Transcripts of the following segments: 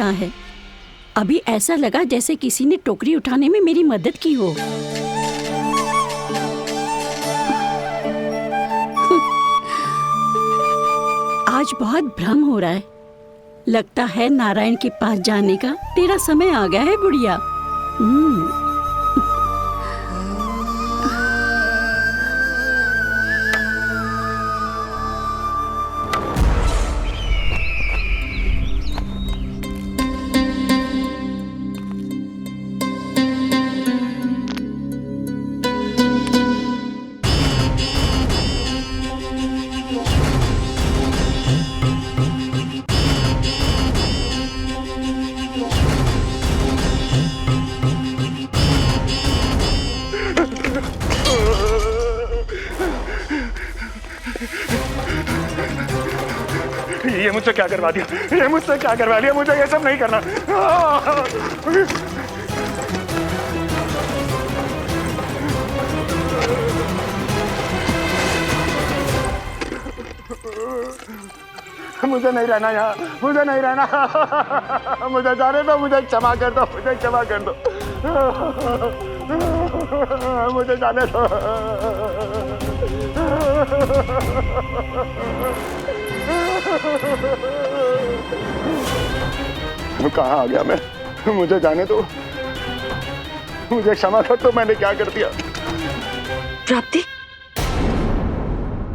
रहा है। अभी ऐसा लगा जैसे किसी ने टोकरी उठाने में मेरी मदद की हो। आज बहुत भ्रम हो रहा है। लगता है नारायण के पास जाने का तेरा समय आ गया है बुढ़िया। ये मुझसे क्या करवा दिया, ये मुझसे क्या करवा लिया, मुझे ये सब नहीं करना। मुझे नहीं रहना यहाँ, मुझे नहीं रहना, मुझे जाने दो, मुझे क्षमा कर दो, मुझे क्षमा कर दो, मुझे जाने दो। कहाँ आ गया मैं? मुझे जाने दो, मुझे क्षमा कर दो, मैंने क्या कर दिया? प्राप्ति,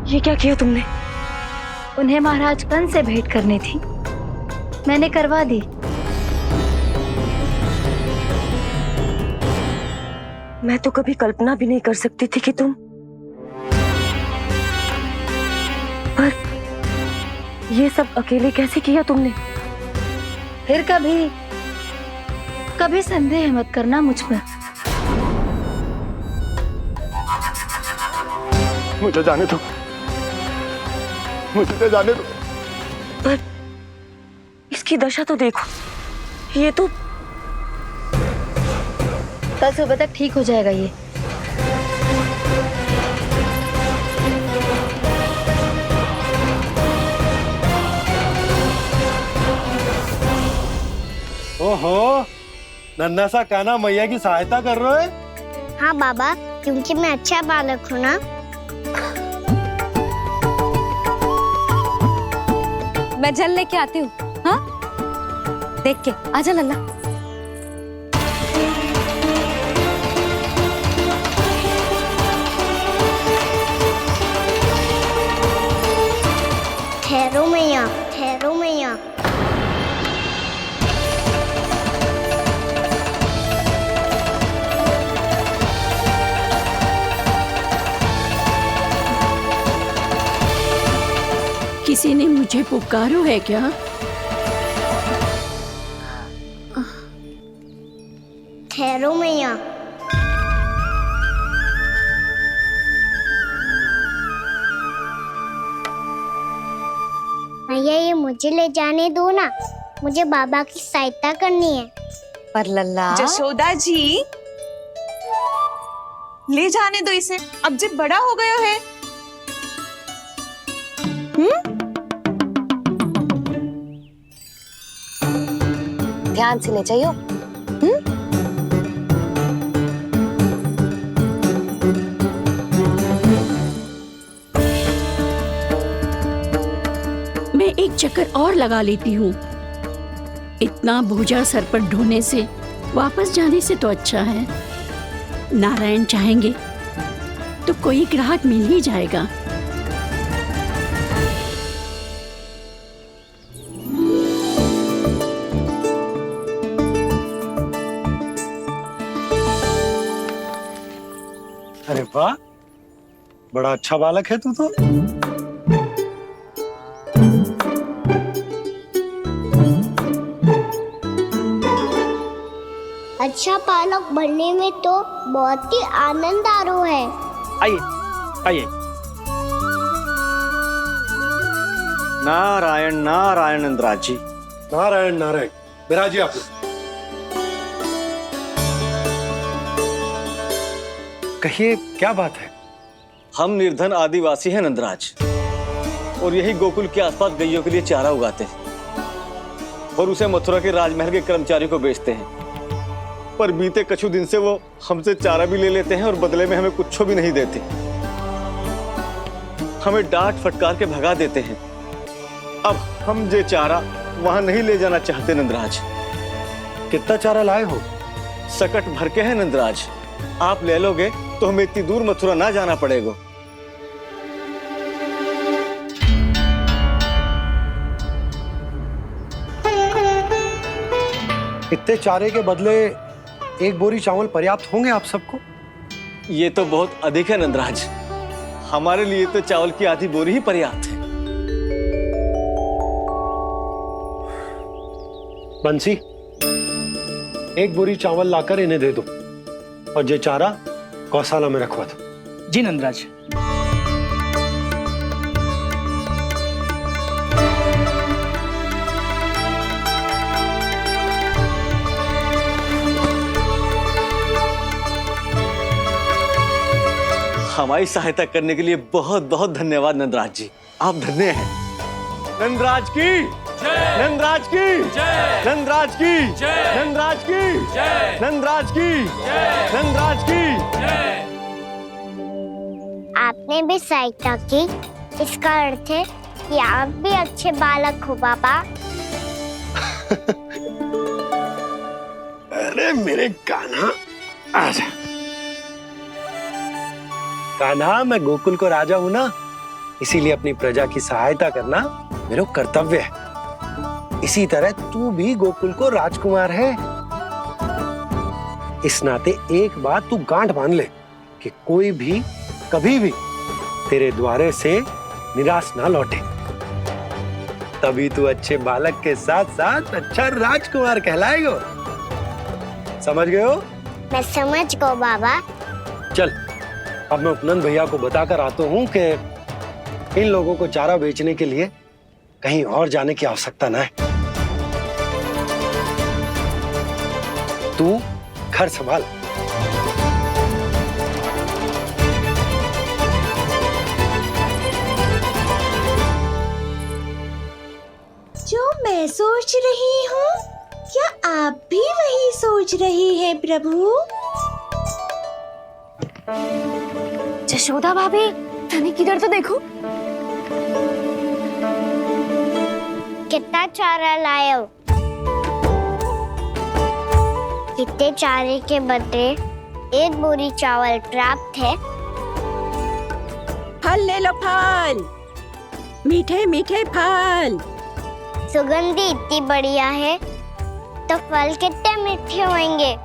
ये क्या किया तुमने? उन्हें महाराज कंस से भेंट करनी थी, मैंने करवा दी। मैं तो कभी कल्पना भी नहीं कर सकती थी कि तुम, पर ये सब अकेले कैसे किया तुमने? फिर कभी संदेह मत करना मुझ पर। मुझे जाने दो, मुझे जाने दो। पर इसकी दशा तो देखो, ये तो कल सुबह तक ठीक हो जाएगा ये। ओहो, नन्हा सा कान्हा मैया की सहायता कर रहे हो? हाँ बाबा, क्योंकि मैं अच्छा बालक हूँ ना। मैं जल लेके आती हूँ। हाँ, देख के आजा लल्ला। ठहरो मैया, ठहरो मैया। किसी ने मुझे पुकारो है क्या? ठहरो मैया। मैया, ये मुझे ले जाने दो ना, मुझे बाबा की सहायता करनी है। पर लल्ला, जशोदा जी, ले जाने दो इसे, अब जब बड़ा हो गया है। ध्यान से ले जाइयो। मैं एक चक्कर और लगा लेती हूँ। इतना बोझा सर पर ढोने से वापस जाने से तो अच्छा है। नारायण चाहेंगे तो कोई ग्राहक मिल ही जाएगा। अरे वाह, बड़ा अच्छा बालक है तू तो। अच्छा बालक बनने में तो बहुत ही आनंद आ रहा है। आइए, आइए। नारायण नारायण इंद्राज जी। नारायण नारायण, बिराजिए आप लोग। कहिए, क्या बात है? हम निर्धन आदिवासी हैं नंदराज, और यही गोकुल के आसपास गैयों के लिए चारा उगाते हैं। और उसे मथुरा के राजमहल के कर्मचारी को बेचते हैं। पर बीते कुछ दिन से वो हमसे चारा भी ले लेते हैं और बदले में हमें कुछ भी नहीं देते। हमें डांट फटकार के भगा देते हैं। अब हम ये चारा वहां नहीं ले जाना चाहते नंदराज। कितना चारा लाए हो? सकट भर के है नंदराज। आप ले लोगे तो हमें इतनी दूर मथुरा ना जाना पड़ेगा। इतने चारे के बदले एक बोरी चावल पर्याप्त होंगे आप सबको? ये तो बहुत अधिक है नंदराज। हमारे लिए तो चावल की आधी बोरी ही पर्याप्त है। बंसी, एक बोरी चावल लाकर इन्हें दे दो और ये चारा गौशाला में रखवा दो। जी नंदराज। हमारी सहायता करने के लिए बहुत बहुत धन्यवाद नंदराज जी। आप धन्य हैं। नंदराज की नंदराज की नंदराज की नंदराज की नंदराज की नंदराज की। आपने भी सहायता की, इसका अर्थ है कि आप भी अच्छे बालक हो पापा। अरे मेरे कान्हा, आजा। कान्हा, मैं गोकुल को राजा हूं ना, इसीलिए अपनी प्रजा की सहायता करना मेरा कर्तव्य है। इसी तरह तू भी गोकुल को राजकुमार है। इस नाते एक बात तू गांठ बांध ले कि कोई भी कभी भी तेरे द्वारे से निराश ना लौटे। तभी तू अच्छे बालक के साथ साथ अच्छा राजकुमार कहलाएगा। समझ गए हो? मैं समझ गो बाबा। चल, अब मैं उपनंद भैया को बताकर आता हूँ कि इन लोगों को चारा बेचने के लिए कहीं और जाने की आवश्यकता ना है। तू घर संभाल। जो मैं सोच रही हूँ, क्या आप भी वही सोच रही हैं प्रभु? जशोदा भाभी, तनिक इधर तो देखो। कितना चारा लाए हो? कितने चारे के बदले एक बोरी चावल प्राप्त है। फल ले लो, फल, मीठे मीठे फल। सुगंधी इतनी बढ़िया है तो फल कितने मीठे होंगे।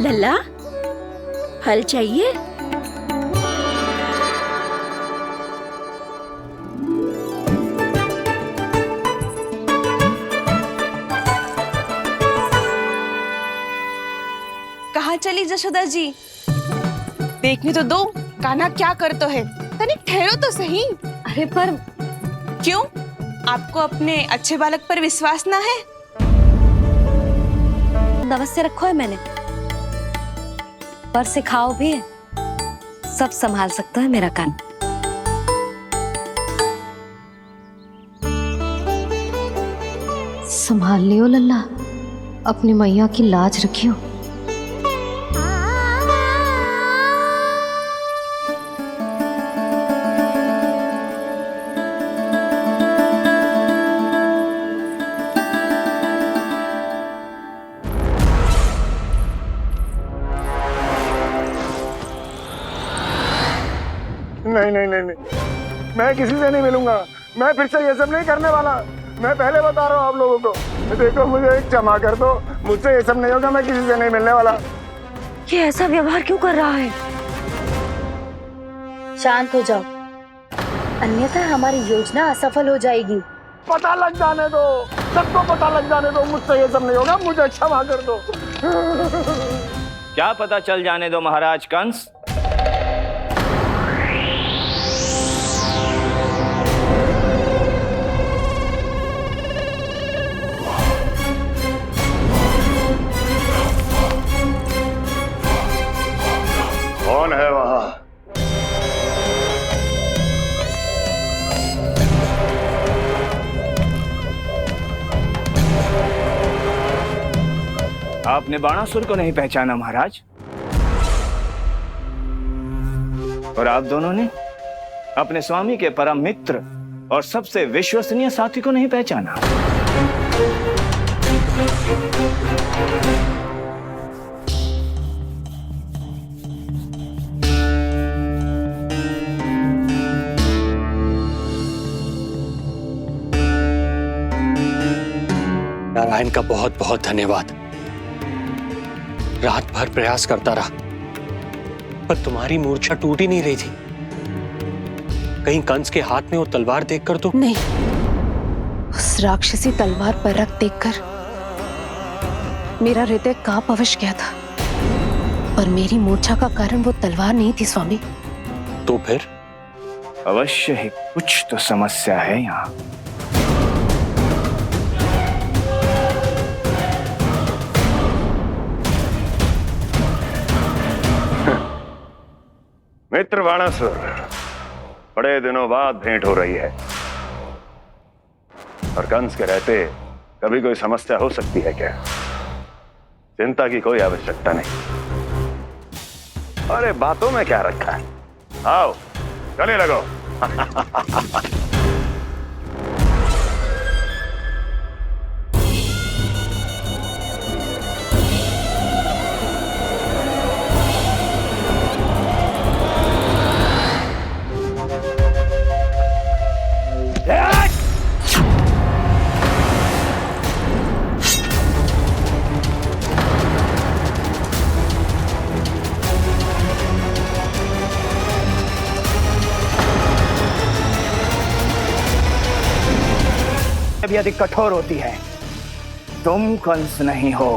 लल्ला, फल चाहिए? कहाँ चली जशोदा जी? देखने तो दो कान्हा क्या कर तो है। तनिक ठहरो तो सही। अरे पर क्यों? आपको अपने अच्छे बालक पर विश्वास ना है? अवश्य रखो है मैंने, पर सिखाओ भी है। सब संभाल सकता है मेरा कान। संभाल लियो लल्ला, अपनी मैया की लाज रखियो। नहीं नहीं नहीं नहीं, मैं किसी से नहीं मिलूंगा। मैं फिर से ये सब नहीं करने वाला। मैं पहले बता रहा हूँ आप लोगों को। देखो, मुझे एक क्षमा कर दो, मुझसे ये सब नहीं होगा। मैं किसी से नहीं मिलने वाला। ये ऐसा व्यवहार क्यों कर रहा है? शांत हो जाओ, अन्यथा हमारी योजना असफल हो जाएगी। पता लग जाने दो, सबको पता लग जाने दो। मुझसे ये सब नहीं होगा, मुझे क्षमा कर दो। क्या पता चल जाने दो महाराज कंस? कौन है वहां? आपने बाणासुर को नहीं पहचाना महाराज, और आप दोनों ने अपने स्वामी के परम मित्र और सबसे विश्वसनीय साथी को नहीं पहचाना। नारायण का बहुत बहुत धन्यवाद। रात भर प्रयास करता रहा, पर तुम्हारी मूर्छा टूट ही नहीं रही थी। कहीं कंस के हाथ में वो तलवार देखकर तो नहीं, उस राक्षसी तलवार पर रख देखकर मेरा हृदय कांप अवश्य गया था, पर मेरी मूर्छा का कारण वो तलवार नहीं थी स्वामी। तो फिर? अवश्य ही कुछ तो समस्या है यहाँ। मित्र बाणासुर, बड़े दिनों बाद भेंट हो रही है, और कंस के रहते कभी कोई समस्या हो सकती है क्या? चिंता की कोई आवश्यकता नहीं। अरे बातों में क्या रखा है, आओ गले लगो। भी अधिक कठोर होती है। तुम कंस नहीं हो।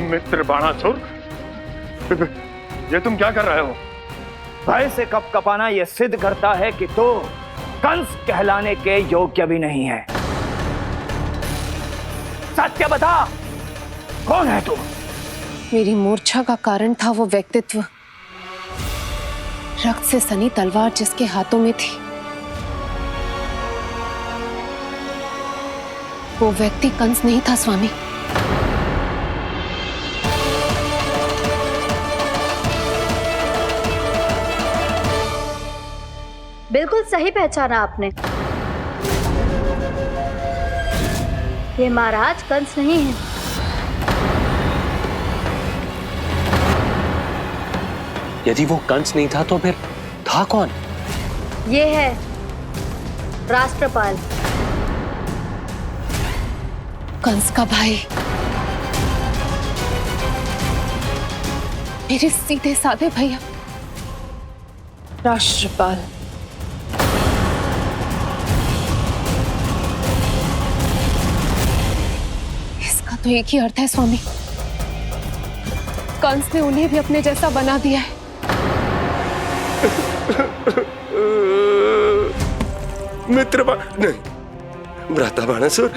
मित्र बाणासुर, ये तुम क्या कर रहे हो? भय से कपकपाना यह सिद्ध करता है कि तू कंस कहलाने के योग्य भी नहीं है। सत्य बता, कौन है तू? मेरी मूर्छा का कारण था वो व्यक्तित्व, रक्त से सनी तलवार जिसके हाथों में थी। वो व्यक्ति कंस नहीं था स्वामी। बिल्कुल सही पहचाना आपने। ये महाराज कंस नहीं है। यदि वो कंस नहीं था तो फिर था कौन? ये है राष्ट्रपाल, कंस का भाई। मेरे सीधे साधे भैया राष्ट्रपाल। इसका तो एक ही अर्थ है स्वामी, कंस ने उन्हें भी अपने जैसा बना दिया है। मित्र नहीं, भ्राता बाणासुर,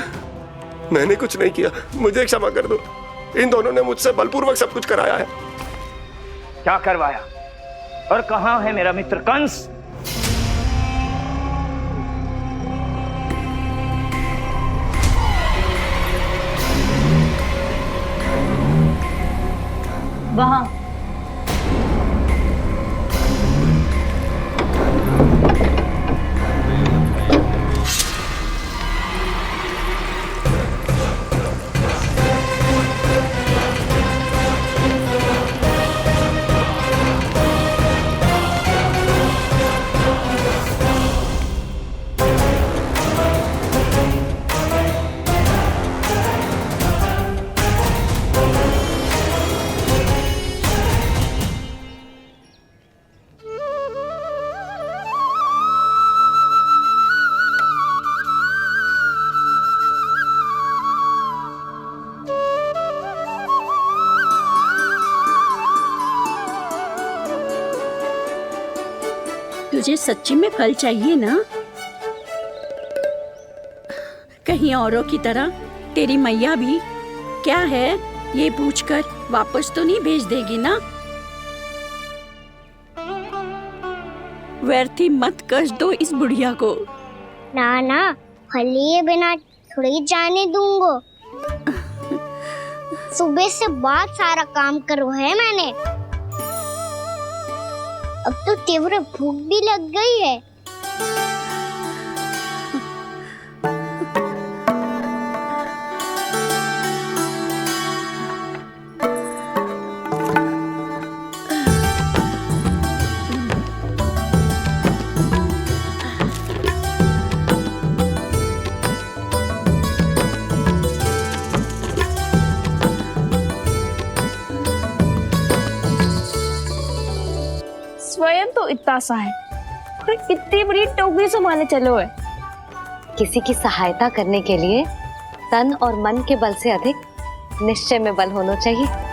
मैंने कुछ नहीं किया, मुझे क्षमा कर दो। इन दोनों ने मुझसे बलपूर्वक सब कुछ कराया है। क्या करवाया और कहां है मेरा मित्र कंस? वहां। तुझे सच्ची में कल चाहिए ना? कहीं औरों की तरह तेरी मैया भी क्या है ये पूछकर वापस तो नहीं भेज देगी ना? व्यर्थ ही मत कष्ट दो इस बुढ़िया को। ना ना, फल लिए बिना थोड़ी जाने दूंगो। सुबह से बहुत सारा काम करो है मैंने। अब तो तीव्र भूख भी लग गई है। स्वयं तो इतना सा है, कोई कितनी बड़ी टोकरी संभालने चलो है। किसी की सहायता करने के लिए तन और मन के बल से अधिक निश्चय में बल होना चाहिए।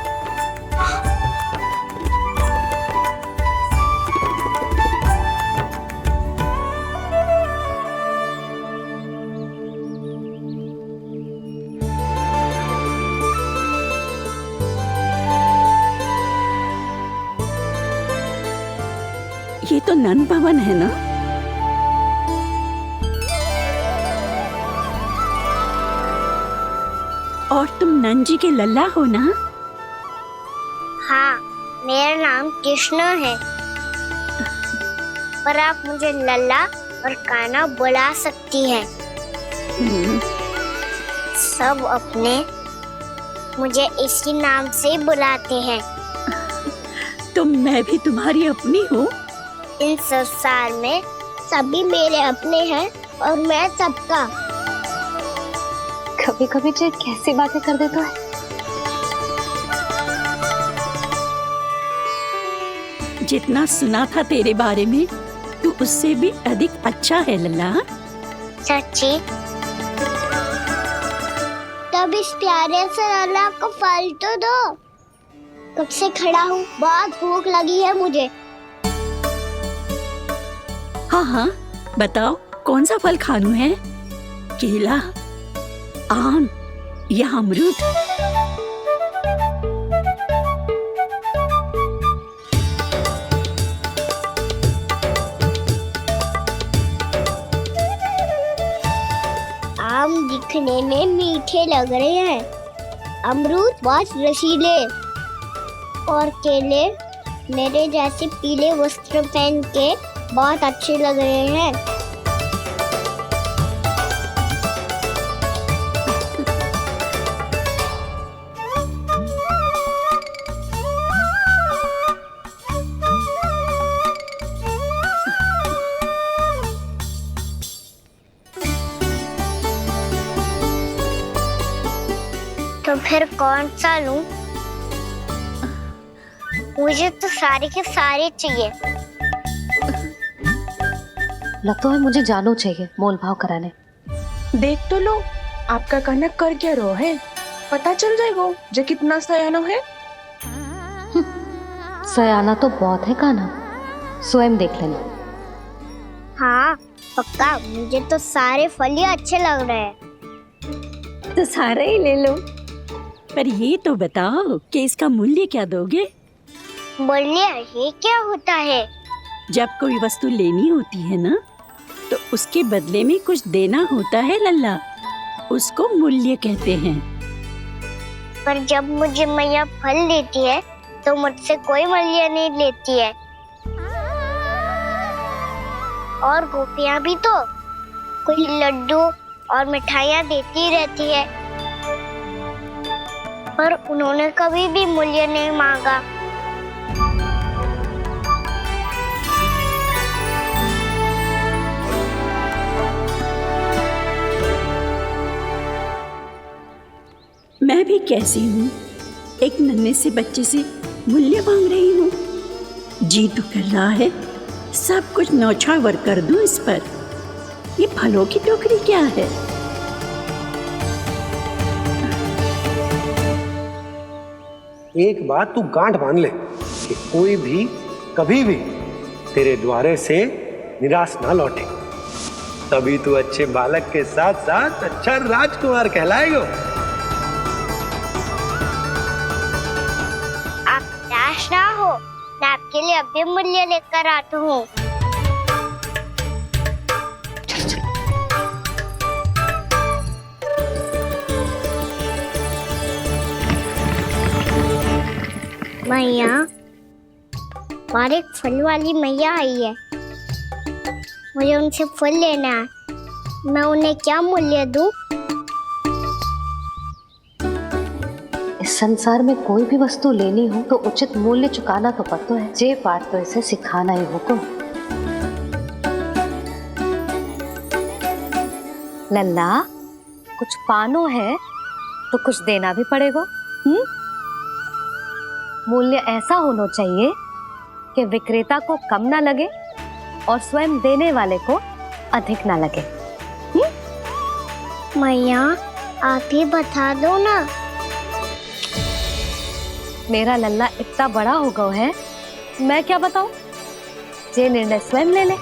ये तो नन भवन है ना? और तुम नन जी के लल्ला हो ना? हाँ, मेरा नाम कृष्ण है, पर आप मुझे लल्ला और कान्हा बुला सकती हैं। सब अपने मुझे इसी नाम से बुलाते हैं। तो मैं भी तुम्हारी अपनी हूँ। इन संसार में सभी मेरे अपने हैं और मैं सबका। कभी कभी जो कैसी बातें कर देता है। जितना सुना था तेरे बारे में, तू उससे भी अधिक अच्छा है लल्ला। सच्ची? तब इस प्यारे से लल्ला को फल तो दो। कब से खड़ा हूँ, बहुत भूख लगी है मुझे। हाँ हाँ, बताओ कौन सा फल खानू है? केला, आम या अमरूद? आम दिखने में मीठे लग रहे हैं, अमरूद बहुत रसीले और केले मेरे जैसे पीले वस्त्र पहन के बहुत अच्छे लग रहे हैं। तो फिर कौन सा लूं? मुझे तो सारे के सारे चाहिए। लगता है मुझे जानो चाहिए मोल भाव कराने। देख तो लो, आपका कहना कर क्या रो है, पता चल जाएगा जो कितना सयाना है। सयाना तो बहुत है कान्हा, स्वयं देख लेना। हाँ पक्का, मुझे तो सारे फल ही अच्छे लग रहे हैं। तो सारे ही ले लो। पर ये तो बताओ कि इसका मूल्य क्या दोगे? मूल्य ये क्या होता है? जब कोई वस्तु लेनी होती है ना, तो उसके बदले में कुछ देना होता है लल्ला, उसको मूल्य कहते हैं। पर जब मुझे मैया फल देती है तो मुझसे कोई मूल्य नहीं लेती है। और गोपियां भी तो कोई लड्डू और मिठाइयाँ देती रहती है, पर उन्होंने कभी भी मूल्य नहीं मांगा। मैं भी कैसी हूँ, एक नन्हे से बच्चे से मूल्य मांग रही हूँ। जी तो कर रहा है सब कुछ न्यौछावर कर दूं इस पर। ये फलों की टोकरी क्या है? एक बात तू गांठ बांध ले कि कोई भी कभी भी तेरे द्वारे से निराश ना लौटे, तभी तू अच्छे बालक के साथ साथ अच्छा राजकुमार कहलाएगा। निराश ना हो, मैं आपके लिए अभी मूल्य लेकर आता हूँ। मैया, और एक फल वाली मैया आई है, मुझे उनसे फल लेना है। मैं उन्हें क्या मूल्य दूं? इस संसार में कोई भी वस्तु लेनी हो तो उचित मूल्य चुकाना तो पड़ता है। जे पाठ तो इसे सिखाना ही हुक्म। लल्ला, कुछ पानो है तो कुछ देना भी पड़ेगा। मूल्य ऐसा होना चाहिए कि विक्रेता को कम ना लगे और स्वयं देने वाले को अधिक ना लगे। मैया, आप ही बता दो ना। मेरा लल्ला इतना बड़ा हो गया है, मैं क्या बताऊं? जे निर्णय स्वयं ले ले।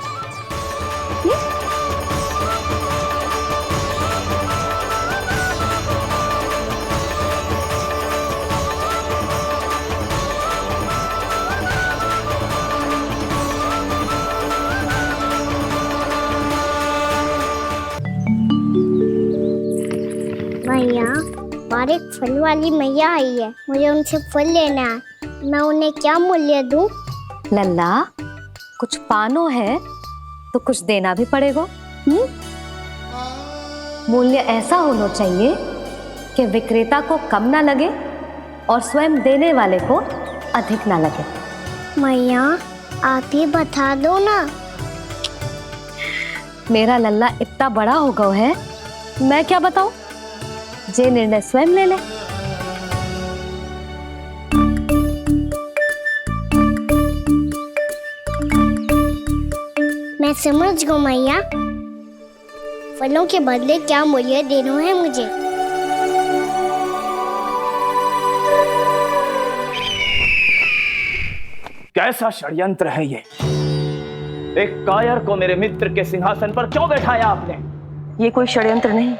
मैया, और एक फल वाली मैया आई है, मुझे उनसे फल लेना है। मैं उन्हें क्या मूल्य दूं? लल्ला, कुछ पानो है तो कुछ देना भी पड़ेगा। मूल्य ऐसा होना चाहिए कि विक्रेता को कम ना लगे और स्वयं देने वाले को अधिक ना लगे। मैया, आप ही बता दो ना। मेरा लल्ला इतना बड़ा हो गया है, मैं क्या बताऊं? जे निर्णय स्वयं ले ले। मैं समझ गई मैया, फलों के बदले क्या मूल्य देना है मुझे। कैसा षड्यंत्र है ये? एक कायर को मेरे मित्र के सिंहासन पर क्यों बैठाया आपने? ये कोई षड्यंत्र नहीं,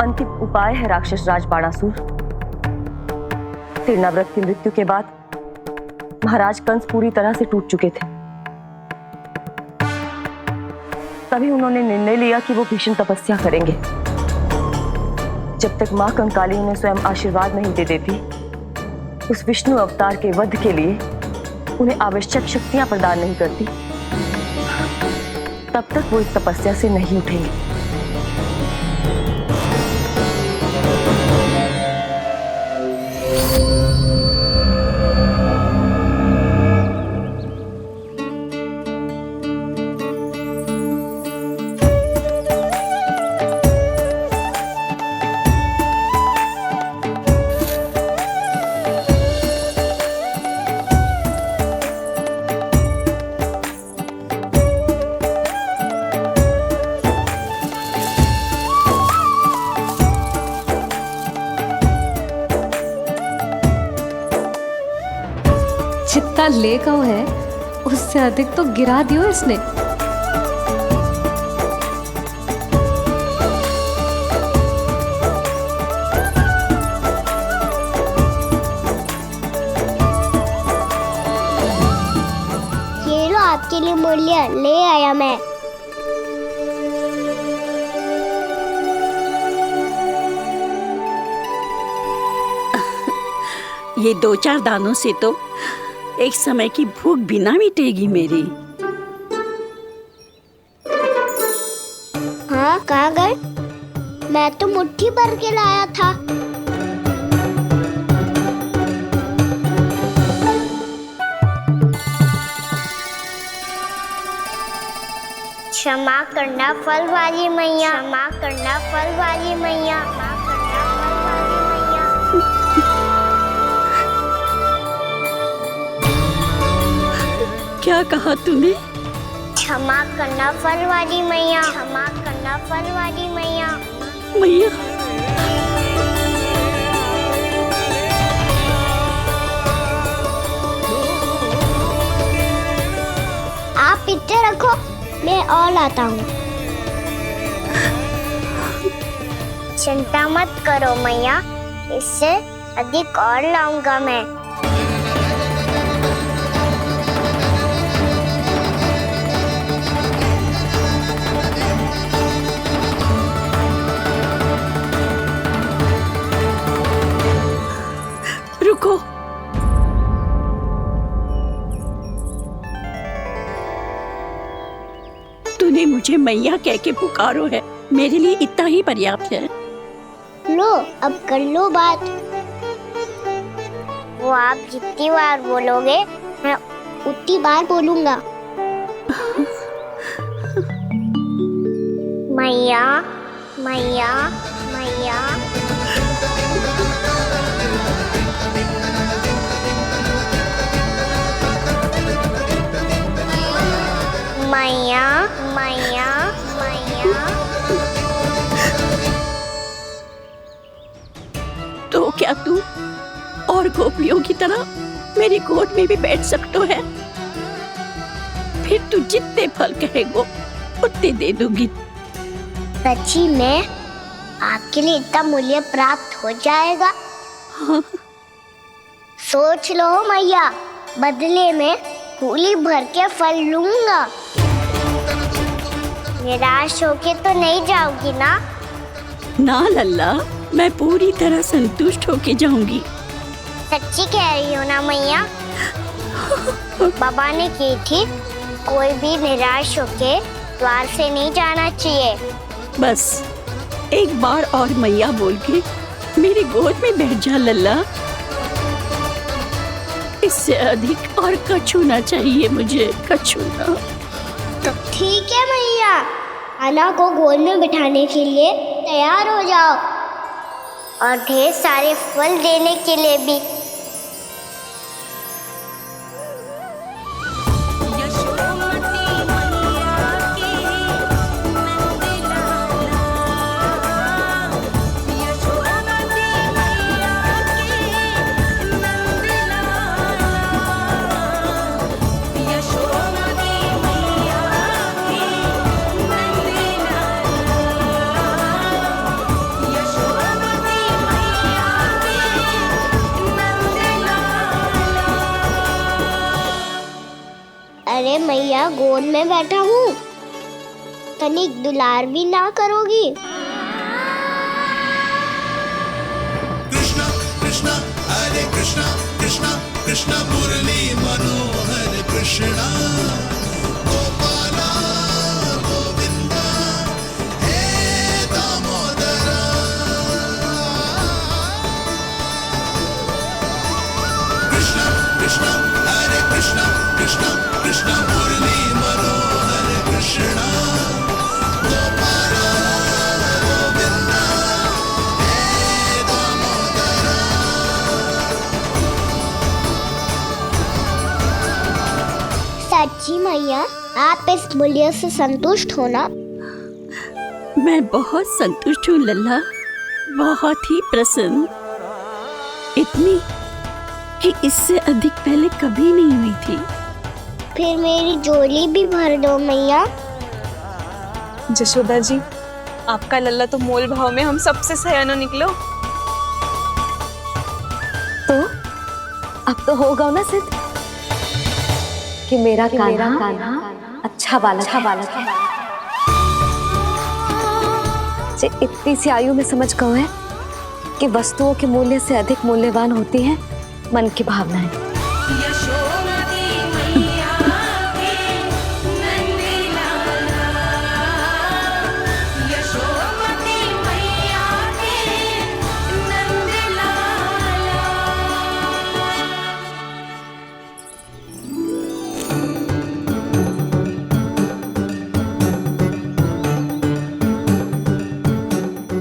अंतिम उपाय है राक्षस राज बाणासुर। तीर्णाव्रत की मृत्यु के बाद महाराज कंस पूरी तरह से टूट चुके थे। तभी उन्होंने निर्णय लिया कि वो भीषण तपस्या करेंगे। जब तक मां कंकाली उन्हें स्वयं आशीर्वाद नहीं दे देती, उस विष्णु अवतार के वध के लिए उन्हें आवश्यक शक्तियां प्रदान नहीं करती, तब तक वो इस तपस्या से नहीं उठेंगे। जितना ले गया है उससे अधिक तो गिरा दियो इसने। ये लो आपके लिए मूल्य ले आया मैं। ये 2-4 दानों से तो एक समय की भूख भी ना मिटेगी मेरी। हाँ, कहाँ गए? मैं तो मुट्ठी भर के लाया था। क्षमा करना फल वाली मैया, क्षमा करना फल वाली मैया, क्षमा करना फल वाली मैया। क्या कहा तूने? क्षमा करना फल वाली मैया, क्षमा करना फल वाली मैया। मैया, आप इतने रखो, मैं और लाता हूँ। चिंता मत करो मैया, इससे अधिक और लाऊंगा मैं। रुको। तूने मुझे मैया कह के पुकारो है, मेरे लिए इतना ही पर्याप्त है। लो अब कर लो बात। वो आप जितनी बार बोलोगे मैं उतनी बार बोलूंगा। मैया मैया मैया। मैया मैया मैया। तो क्या तू और गोपियों की तरह मेरी गोद में भी बैठ सकते है? फिर तू जितने फल कहेगो उतने दे दूंगी। सच्ची में आपके लिए इतना मूल्य प्राप्त हो जाएगा? हाँ। सोच लो मैया, बदले में फूली भर के फल लूंगा। निराश होके तो नहीं जाओगी ना? ना लल्ला, मैं पूरी तरह संतुष्ट होके जाऊंगी। सच्ची कह रही हो ना मैया? बाबा ने की थी कोई भी निराश होके द्वार से नहीं जाना चाहिए। बस एक बार और मैया बोल के मेरी गोद में बैठ जा लल्ला। इससे अधिक और कछु ना चाहिए मुझे, कछु ना। तो ठीक है मैया, आना को गोद में बिठाने के लिए तैयार हो जाओ और ढेर सारे फल देने के लिए भी। अरे मैया, गोद में बैठा हूँ, तनिक दुलार भी ना करोगी? कृष्णा कृष्णा हरे कृष्णा कृष्णा कृष्णा मुरली मनोहर कृष्णा गोपाला गोविंदा हे दामोदरा। कृष्णा कृष्णा हरे कृष्णा कृष्णा कृष्णा मुरली मनोहर कृष्णा गोपाला गोविंदा हे दामोदरा। सच्ची मैया, आप इस मूल्य से संतुष्ट हो ना? मैं बहुत संतुष्ट हूँ लल्ला, बहुत ही प्रसन्न। इतनी कि इससे अधिक पहले कभी नहीं हुई थी। फिर मेरी झोली भी भर दो मैया। जशोदा जी, आपका लल्ला तो मोल भाव में हम सबसे सयाना निकलो। तो अब तो होगा ना सिद्ध कि मेरा कान्हा अच्छा बालक है। जे इतनी सी आयु में समझ गए है कि वस्तुओं के मूल्य से अधिक मूल्यवान होती है मन की भावनाएं।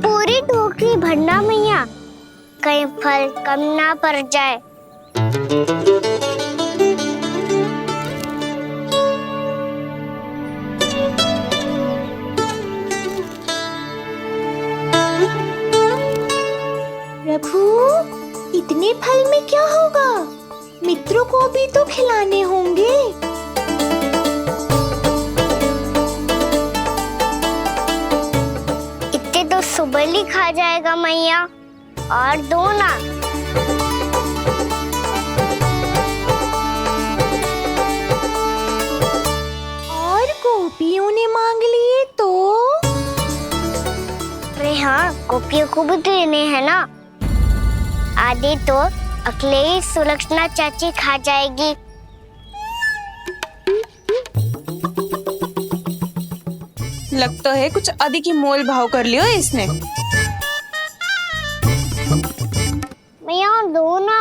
पूरी टोकरी भरना मैया, कहीं फल कम ना पड़ जाए। प्रभु, इतने फल में क्या होगा? मित्रों को भी तो खिलाने होंगे। इतने तो सुबह ही खा जाएगा मैया, और दो ना। और गोपियों ने मांग लिए तो? अरे हाँ, गोपियों को भी देने हैं ना। आधे तो अकेले सुलक्षणा चाची खा जाएगी। लगता है कुछ अधिक ही मोल भाव कर लियो इसने। मैया दो ना।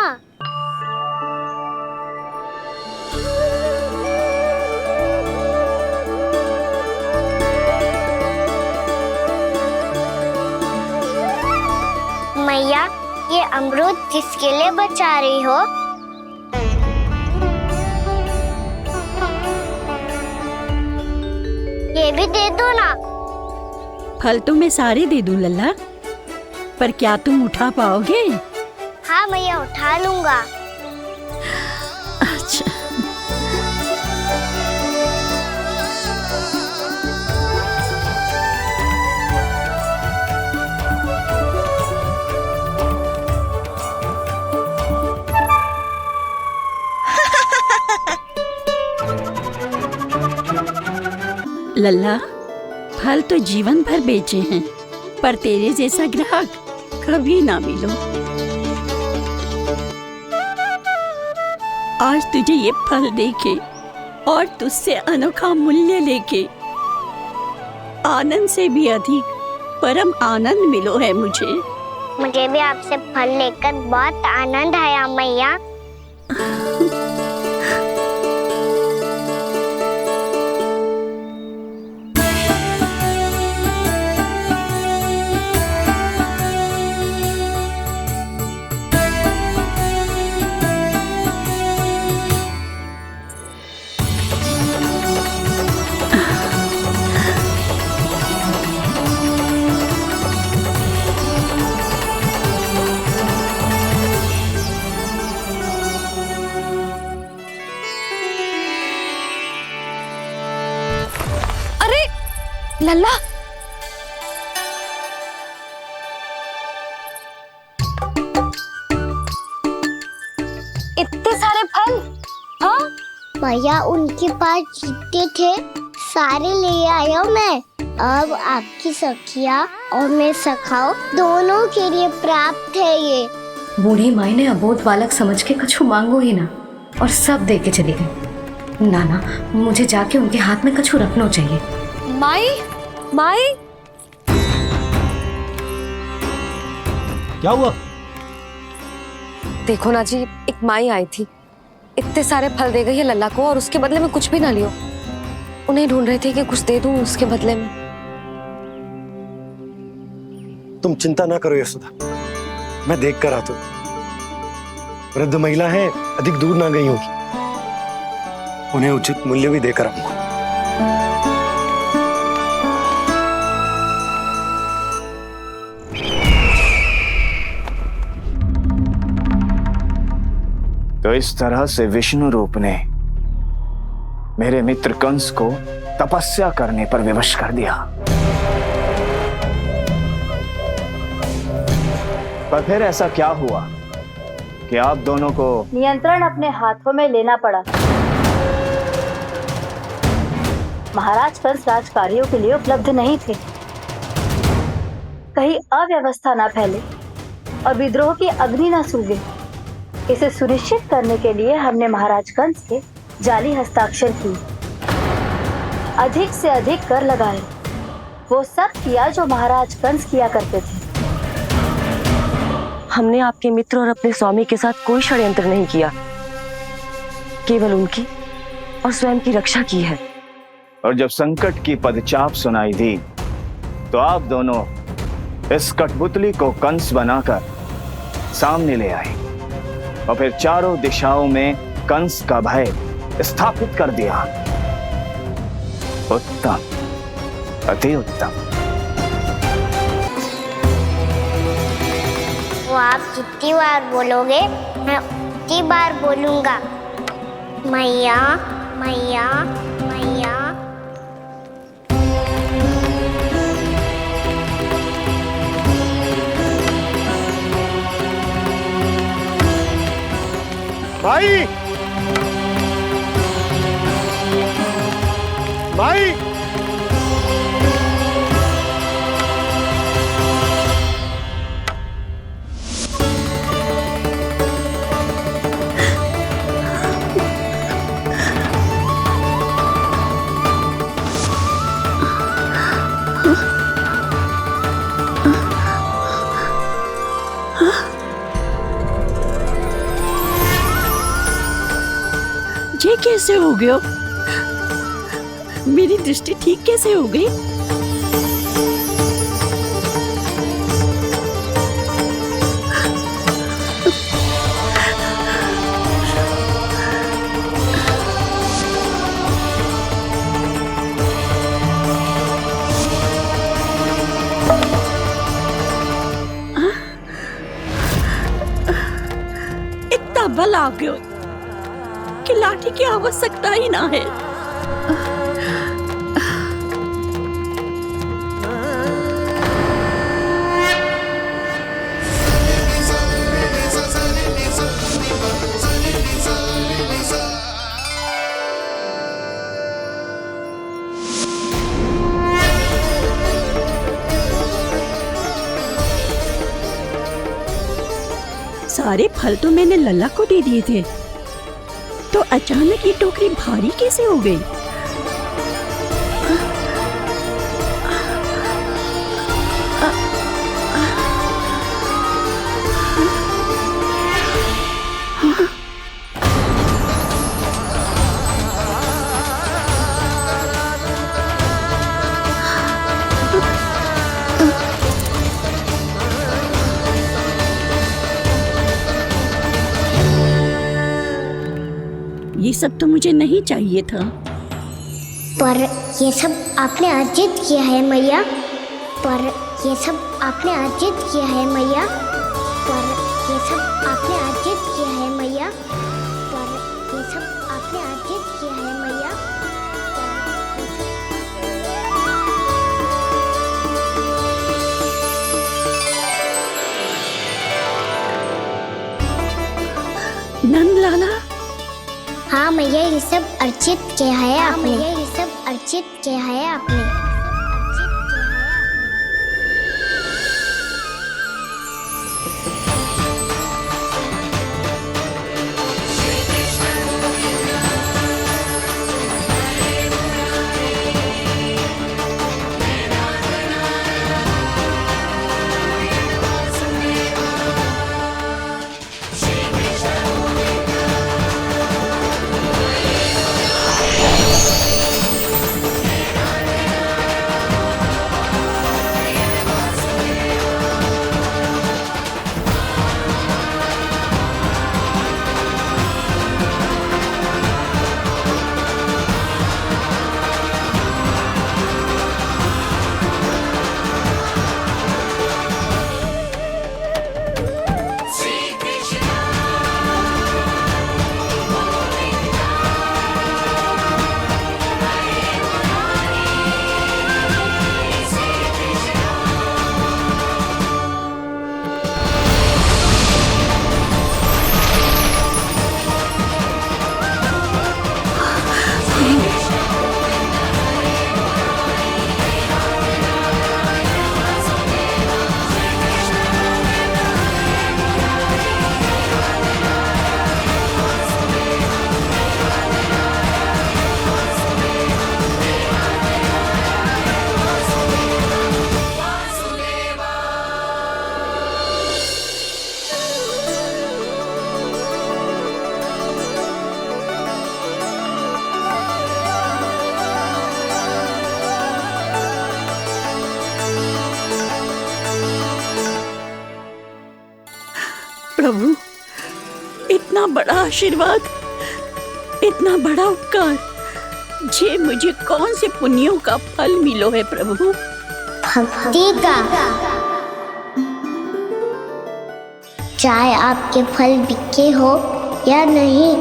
मैया ये अमरूद किसके लिए बचा रही हो? ये भी दे दो ना। फल तो मैं सारे दे दूं लल्ला, पर क्या तुम उठा पाओगे? हाँ मैया उठा लूंगा। अच्छा। लल्ला, फल तो जीवन भर बेचे हैं, पर तेरे जैसा ग्राहक कभी ना मिलो। आज तुझे ये फल देके और तुझसे अनोखा मूल्य लेके आनंद से भी अधिक परम आनंद मिलो है मुझे। मुझे भी आपसे फल लेकर बहुत आनंद आया मैया। लल्ला, इतने सारे फल? हाँ भैया उनके पास जितने थे सारे ले आया मैं। अब आपकी सखिया और मैं सखाओ दोनों के लिए प्राप्त है ये। बूढ़ी माई ने अबोध बालक समझ के कछु मांगो ही ना और सब दे के चली गई। नाना, मुझे जाके उनके हाथ में कछु रखना चाहिए। माई, माई, क्या हुआ? देखो ना जी, एक माई आई थी, इतने सारे फल दे गई है लल्ला को और उसके बदले में कुछ भी ना लियो। उन्हें ढूंढ रहे थे कि कुछ दे दूं उसके बदले में। तुम चिंता ना करो यशोदा, मैं देख कर आता हूं। वृद्ध महिला है, अधिक दूर ना गई होगी, उन्हें उचित मूल्य भी देकर आऊंगा। तो इस तरह से विष्णु रूप ने मेरे मित्र कंस को तपस्या करने पर विवश कर दिया। पर फिर ऐसा क्या हुआ कि आप दोनों को नियंत्रण अपने हाथों में लेना पड़ा। महाराज कंस राजकार्यों के लिए उपलब्ध नहीं थे। कहीं अव्यवस्था ना फैले और विद्रोह की अग्नि ना सूखे, इसे सुनिश्चित करने के लिए हमने महाराज कंस के जाली हस्ताक्षर किए, अधिक से अधिक कर लगाए, वो सब किया जो महाराज कंस किया करते थे। हमने आपके मित्र और अपने स्वामी के साथ कोई षड्यंत्र नहीं किया, केवल उनकी और स्वयं की रक्षा की है। और जब संकट की पदचाप सुनाई दी तो आप दोनों इस कठपुतली को कंस बनाकर सामने ले आए और फिर चारों दिशाओं में कंस का भय स्थापित कर दिया। उत्तम, अति उत्तम। वो आप जितनी बार बोलोगे मैं उतनी बार बोलूंगा। मैया मैया मैया। माई, माई, ये कैसे हो गया? मेरी दृष्टि ठीक कैसे हो गई? इतना बल आ गयो कि लाठी की आवश्यकता ही ना है। सारे फल तो मैंने लल्ला को दे दिए थे, तो अचानक ये टोकरी भारी कैसे हो गई? ये सब तो मुझे नहीं चाहिए था। पर ये सब आपने अर्जित किया है मैया। पर ये सब आपने अर्जित किया है मैया। पर ये सब आपने अर्जित किया है मैया। पर ये सब आपने अर्जित किया है मैया। नंद लाला। हाँ मैया, ये सब अर्जित किया है आपने। ये सब अर्जित किया है आपने। प्रभु, इतना बड़ा आशीर्वाद, इतना बड़ा उपकार, जे मुझे कौन से पुण्यों का फल मिलो है प्रभु? भक्ति का। चाहे आपके फल बिके हो या नहीं,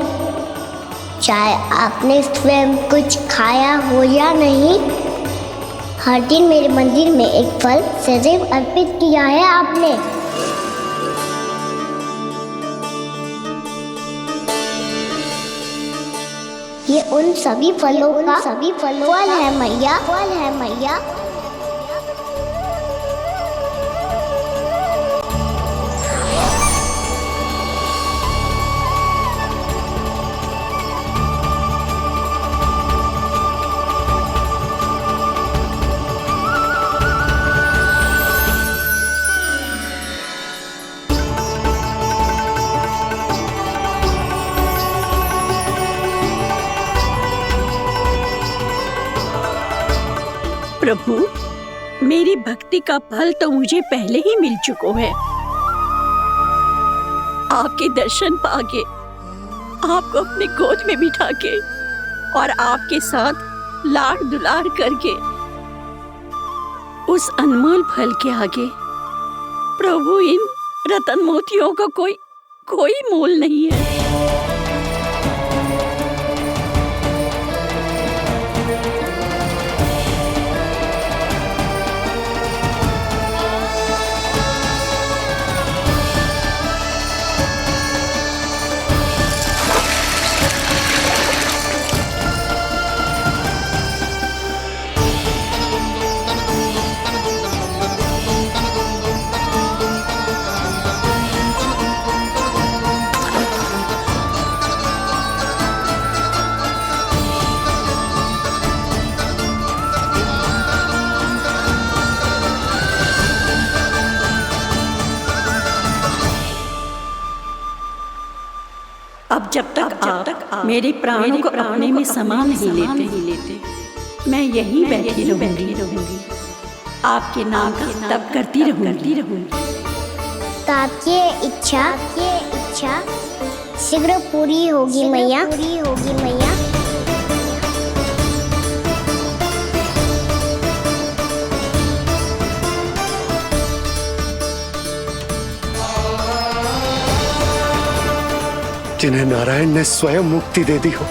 चाहे आपने स्वयं कुछ खाया हो या नहीं, हर दिन मेरे मंदिर में एक फल सदैव अर्पित किया है आपने। ये उन सभी फलों का फल है मैया। फल है मैया। प्रभु, मेरी भक्ति का फल तो मुझे पहले ही मिल चुका है। आपके दर्शन पाके, आपको अपने गोद में बिठा के और आपके साथ लाड दुलार करके, उस अनमोल फल के आगे प्रभु इन रतन मोतियों का कोई मोल नहीं है। अब जब तक आप मेरे प्राणों को अपने में समा नहीं लेते, मैं यहीं बैठी रहूंगी, आपके नाम का तप करती रहूंगी। तो आपकी इच्छा शीघ्र पूरी होगी मैया। जिन्हें नारायण ने स्वयं मुक्ति दे दी हो,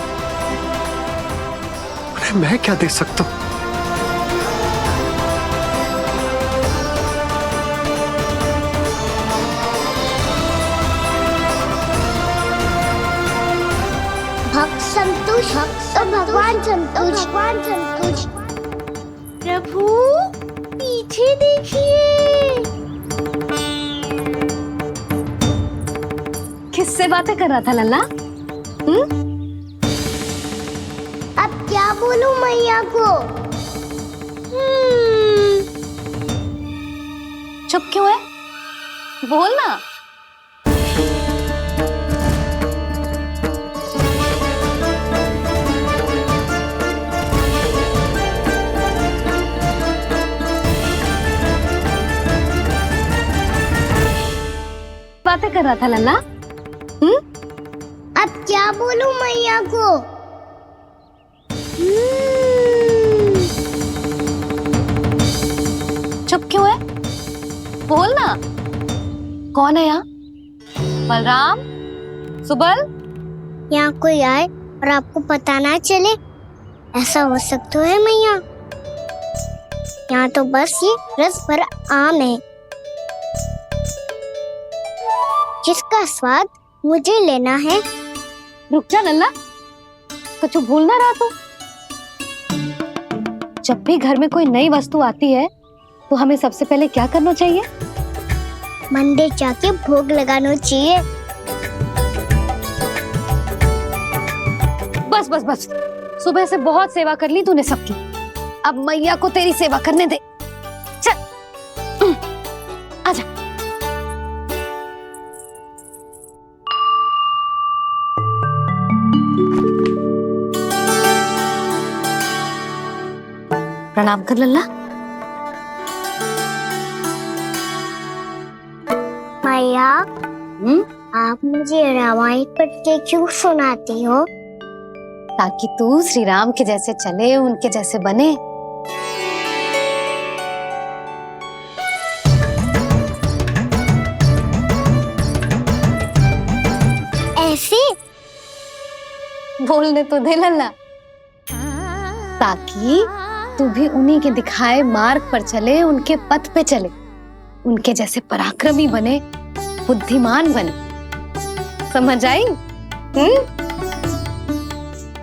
उन्हें मैं क्या दे सकता हूं? भक्त संतोष तो भगवान संतोष। प्रभु पीछे देखिए। किससे बातें कर रहा था लल्ला? अब क्या बोलूं मैया को? चुप क्यों है? बोल ना। बातें कर रहा था लल्ला? अब क्या बोलूं मैया को? चुप क्यों है? बोल ना। कौन है यहाँ? बलराम, सुबल? यहाँ कोई आए और आपको पता ना चले, ऐसा हो सकता है मैया? यहाँ तो बस ये रस भर आम है, जिसका स्वाद मुझे लेना है। रुक जा लल्ला, कुछ भूल ना रहा तू। जब भी घर में कोई नई वस्तु आती है तो हमें सबसे पहले क्या करना चाहिए? मंदिर जाके भोग लगाना चाहिए। बस बस बस, सुबह से बहुत सेवा कर ली तूने सबकी, अब मैया को तेरी सेवा करने दे। चल आजा। प्रणाम कर लल्ला। मैया, आप मुझे रामायण पढ़ के क्यों सुनाती हो? ताकि तू श्री राम के जैसे चले, उनके जैसे बने। ऐसे बोलने तो दे लल्ला, ताकि तू भी उन्हीं के दिखाए मार्ग पर चले, उनके पथ पे चले, उनके जैसे पराक्रमी बने, बुद्धिमान बने। समझ आई?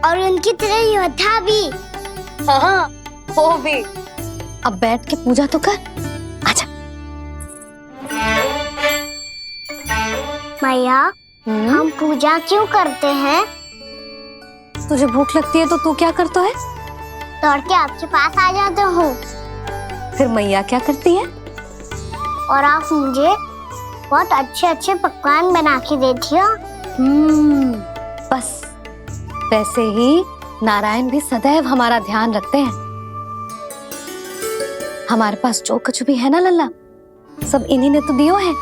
और उनकी तरह योद्धा भी। हाँ, वो भी। अब बैठ के पूजा तो कर। आजा। मैया, हम पूजा क्यों करते हैं? तुझे भूख लगती है तो तू क्या करता है? दौड़ के आपके पास आ जाता हूँ। फिर मैया क्या करती है? और आप मुझे बहुत अच्छे अच्छे पकवान बना के देती हो। बस वैसे ही नारायण भी सदैव हमारा ध्यान रखते हैं। हमारे पास जो कुछ भी है ना लल्ला, सब इन्हीं ने तो दियो है।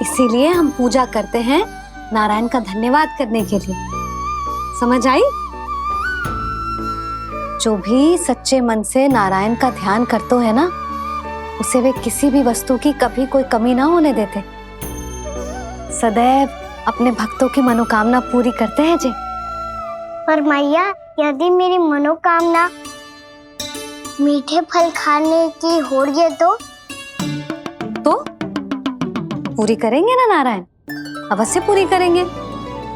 इसीलिए हम पूजा करते हैं नारायण का धन्यवाद करने के लिए। समझ आई? जो भी सच्चे मन से नारायण का ध्यान करते है ना, उसे वे किसी भी वस्तु की कभी कोई कमी ना होने देते। सदैव अपने भक्तों की मनोकामना पूरी करते हैं जी। पर मैया, यदि मेरी मनोकामना मीठे फल खाने की हो रही है तो पूरी करेंगे ना नारायण, अवश्य पूरी करेंगे।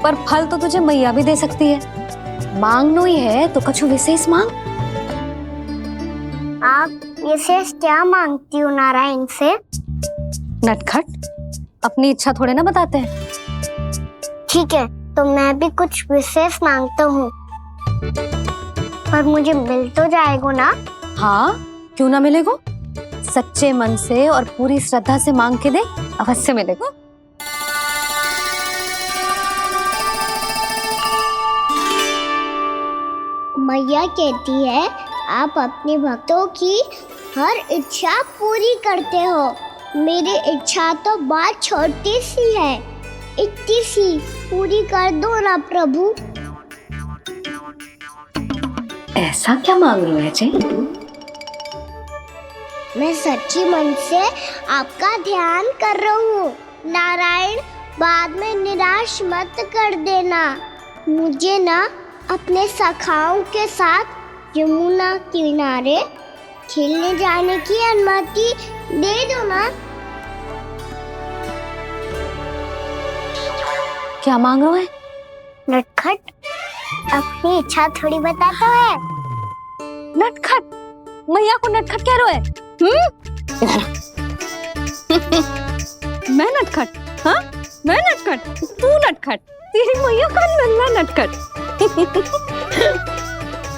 पर फल तो तुझे मैया भी दे सकती है। मांगनो ही है तो कछु विशेष मांग। आप विशेष क्या मांगती हो नारायण से? नटखट, अपनी इच्छा थोड़े ना बताते हैं। ठीक है, तो मैं भी कुछ विशेष मांगता हूँ, पर मुझे मिल तो जाएगा ना? हाँ, क्यों ना मिलेगा। सच्चे मन से और पूरी श्रद्धा से मांग के दे, अवश्य मिलेगा। मैया कहती है आप अपने भक्तों की हर इच्छा पूरी करते हो। मेरी इच्छा तो बहुत छोटी सी है, इतनी सी पूरी कर दो ना प्रभु। ऐसा क्या मांग रहे हो जी? मैं सच्ची मन से आपका ध्यान कर रहा हूँ। नारायण, बाद में निराश मत कर देना। मुझे ना अपने सखाओं के साथ यमुना किनारे खेलने जाने की अनुमति दे दो ना। क्या मांग रहे हो? नटखट, अपनी इच्छा थोड़ी बताता है। नटखट? मैया को नटखट कह रहे हो? मैं नटखट? हाँ, मैं नटखट? तू नटखट? तेरी मैया का नल्ला नटखट।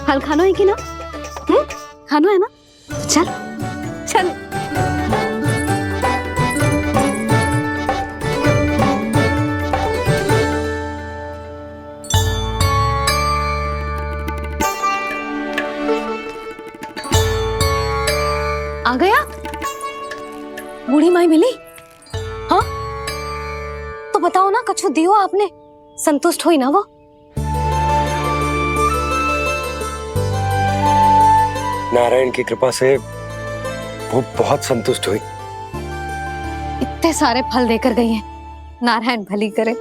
फल खानो है कि ना? खानो है ना? चल चल। आ गया? बूढ़ी माई मिली? हाँ, तो बताओ ना, कछु दियो आपने, संतुष्ट हुई ना वो? नारायण की कृपा से वो बहुत संतुष्ट हुई। इतने सारे फल देकर गई हैं, नारायण भली करे।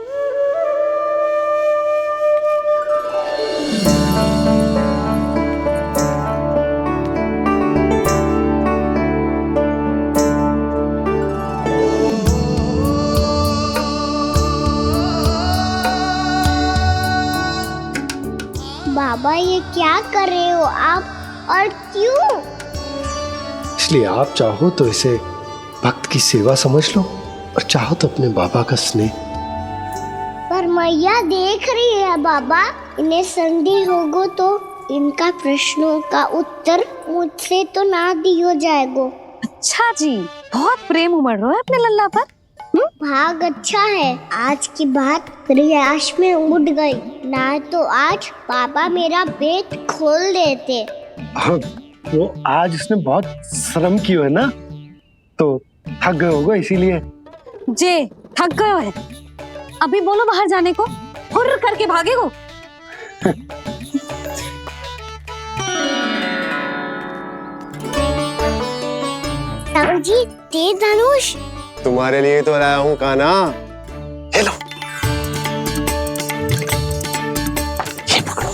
बाबा, ये क्या कर रहे हो आप, और क्यों? इसलिए आप चाहो तो इसे भक्त की सेवा समझ लो, और चाहो तो अपने बाबा का स्नेह। पर मैया देख रही है बाबा, इन्हें संदेह होगो तो इनका प्रश्नों का उत्तर मुझसे तो ना दियो जाएगो। अच्छा जी, बहुत प्रेम उमड़ रहा है अपने लल्ला पर। भाग अच्छा है, आज की बात प्रयास में उड़ गई, ना तो आज पापा मेरा पेट खोल देते। वो आज उसने बहुत श्रम किया है ना, तो थक गए होगा इसीलिए। जे थक गए है, अभी बोलो बाहर जाने को, हुर्र करके भागेगो। जी, तीर धनुष तुम्हारे लिए तो लाया हूँ कान्हा। हेलो, ये पकड़ो।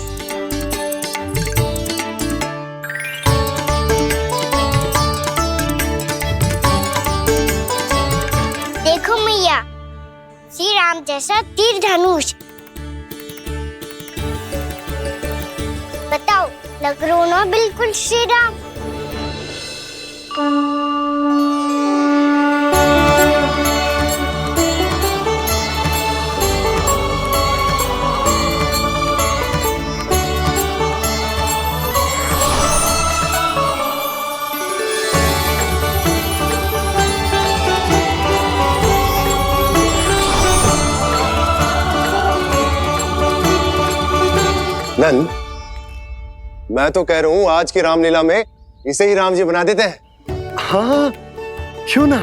देखो मैया, श्री राम जैसा तीर धनुष। बताओ, लग रहा ना बिल्कुल श्री राम? नंद, मैं तो कह रहा हूँ आज की रामलीला में इसे ही राम जी बना देते हैं। हाँ, क्यों ना।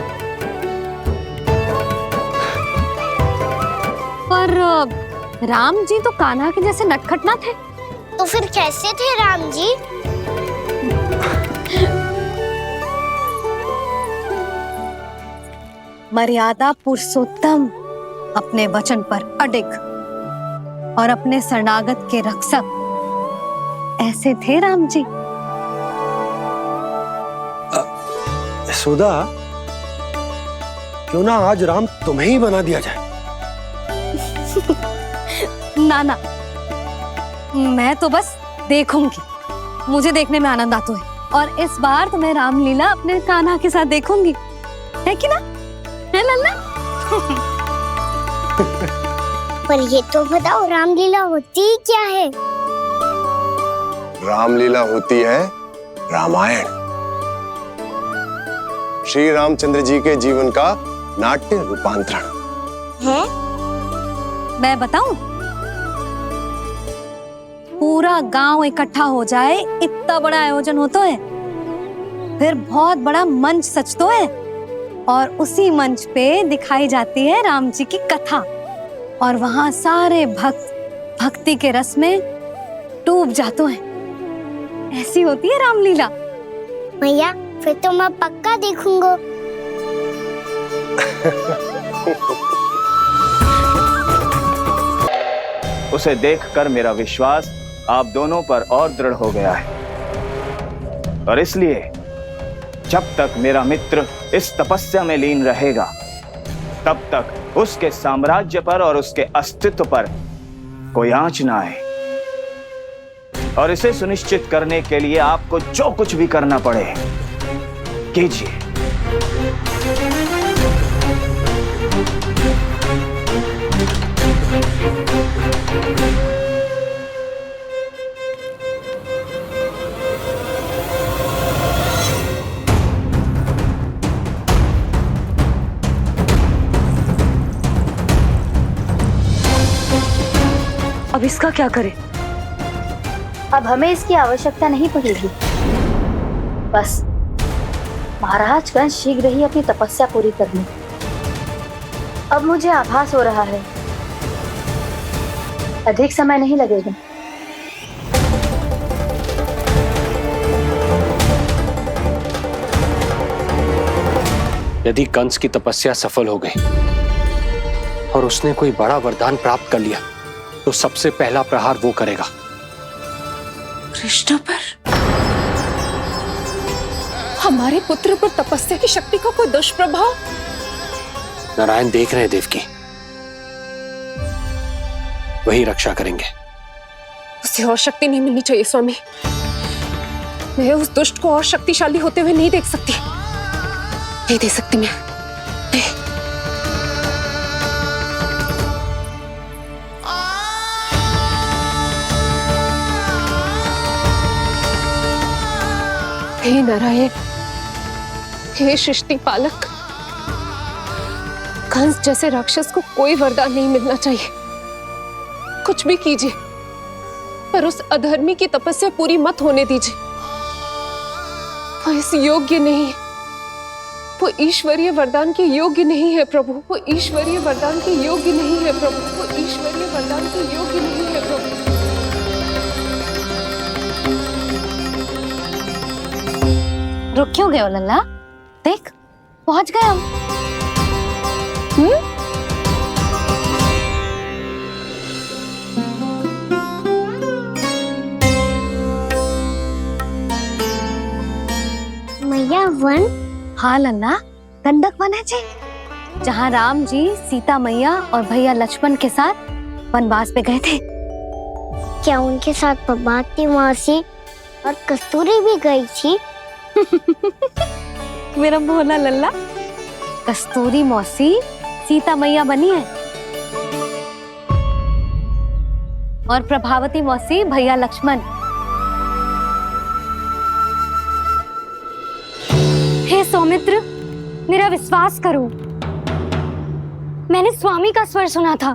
पर राम जी तो कान्हा के जैसे नटखट ना थे। तो फिर कैसे थे राम जी? मर्यादा पुरुषोत्तम, अपने वचन पर अडिग और अपने शरणागत के रक्षक, ऐसे थे राम जी। यशोदा, क्यों ना आज राम तुम्हें ही बना दिया जाए। ना ना, मैं तो बस देखूंगी, मुझे देखने में आनंद आता है। और इस बार तो मैं रामलीला अपने कान्हा के साथ देखूंगी, है कि ना, है लल्ला? पर ये तो बताओ, रामलीला होती क्या है? रामलीला होती है रामायण, श्री रामचंद्र जी के जीवन का नाट्य रूपांतरण है। मैं बताऊं, पूरा गांव इकट्ठा हो जाए, इतना बड़ा आयोजन होता है, फिर बहुत बड़ा मंच सजतो है और उसी मंच पे दिखाई जाती है राम जी की कथा और वहां सारे भक्त भक्ति के रस में डूब जाते हैं। ऐसी होती है रामलीला। भैया, फिर तो मैं पक्का देखूंगा। उसे देखकर मेरा विश्वास आप दोनों पर और दृढ़ हो गया है और इसलिए जब तक मेरा मित्र इस तपस्या में लीन रहेगा तब तक उसके साम्राज्य पर और उसके अस्तित्व पर कोई आंच ना आए। और इसे सुनिश्चित करने के लिए आपको जो कुछ भी करना पड़े कीजिए। अब इसका क्या करें? अब हमें इसकी आवश्यकता नहीं पड़ेगी। बस महाराज कंस शीघ्र ही अपनी तपस्या पूरी कर ली। अब मुझे आभास हो रहा है अधिक समय नहीं लगेगा। यदि कंस की तपस्या सफल हो गई और उसने कोई बड़ा वरदान प्राप्त कर लिया तो सबसे पहला प्रहार वो करेगा कृष्ण पर। हमारे पुत्र पर तपस्या की शक्ति का कोई दुष्प्रभाव? नारायण देख रहे हैं देवकी, वही रक्षा करेंगे। उसे और शक्ति नहीं मिलनी चाहिए स्वामी। मैं उस दुष्ट को और शक्तिशाली होते हुए नहीं देख सकती, नहीं दे सकती मैं। नहीं। हे नारायण, हे सृष्टि पालक, कंस जैसे राक्षस को कोई वरदान नहीं मिलना चाहिए। कुछ भी कीजिए पर उस अधर्मी की तपस्या पूरी मत होने दीजिए। वो इस योग्य नहीं है, वो ईश्वरीय वरदान के योग्य नहीं है प्रभु। वो ईश्वरीय वरदान के योग्य नहीं है प्रभु। वो ईश्वरीय वरदान के योग्य नहीं है प्रभु। रुक क्यों गए हो लल्ला? देख, पहुंच गए हम। मैया वन? हाँ लल्ला, गंडक वन है जी, जहाँ राम जी सीता मैया और भैया लक्ष्मण के साथ वनवास पे गए थे। क्या उनके साथ पद्मावती मौसी और कस्तूरी भी गई थी? मेरा भोला लल्ला, कस्तूरी मौसी सीता मैया बनी है और प्रभावती मौसी भैया लक्ष्मण। हे सौमित्र, मेरा विश्वास करो, मैंने स्वामी का स्वर सुना था,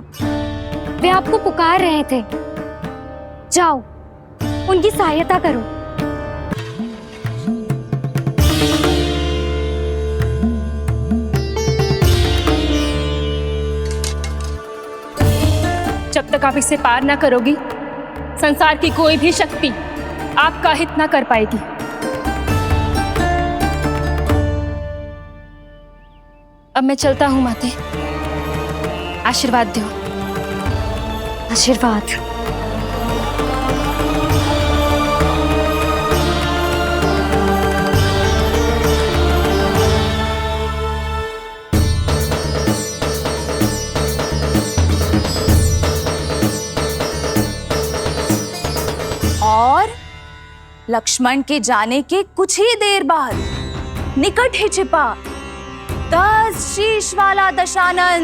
वे आपको पुकार रहे थे। जाओ, उनकी सहायता करो। तक आप इसे पार ना करोगी, संसार की कोई भी शक्ति आपका हित ना कर पाएगी। अब मैं चलता हूँ माते, आशीर्वाद दो। आशीर्वाद। और लक्ष्मण के जाने के कुछ ही देर बाद निकट ही छिपा 10 शीश वाला दशानन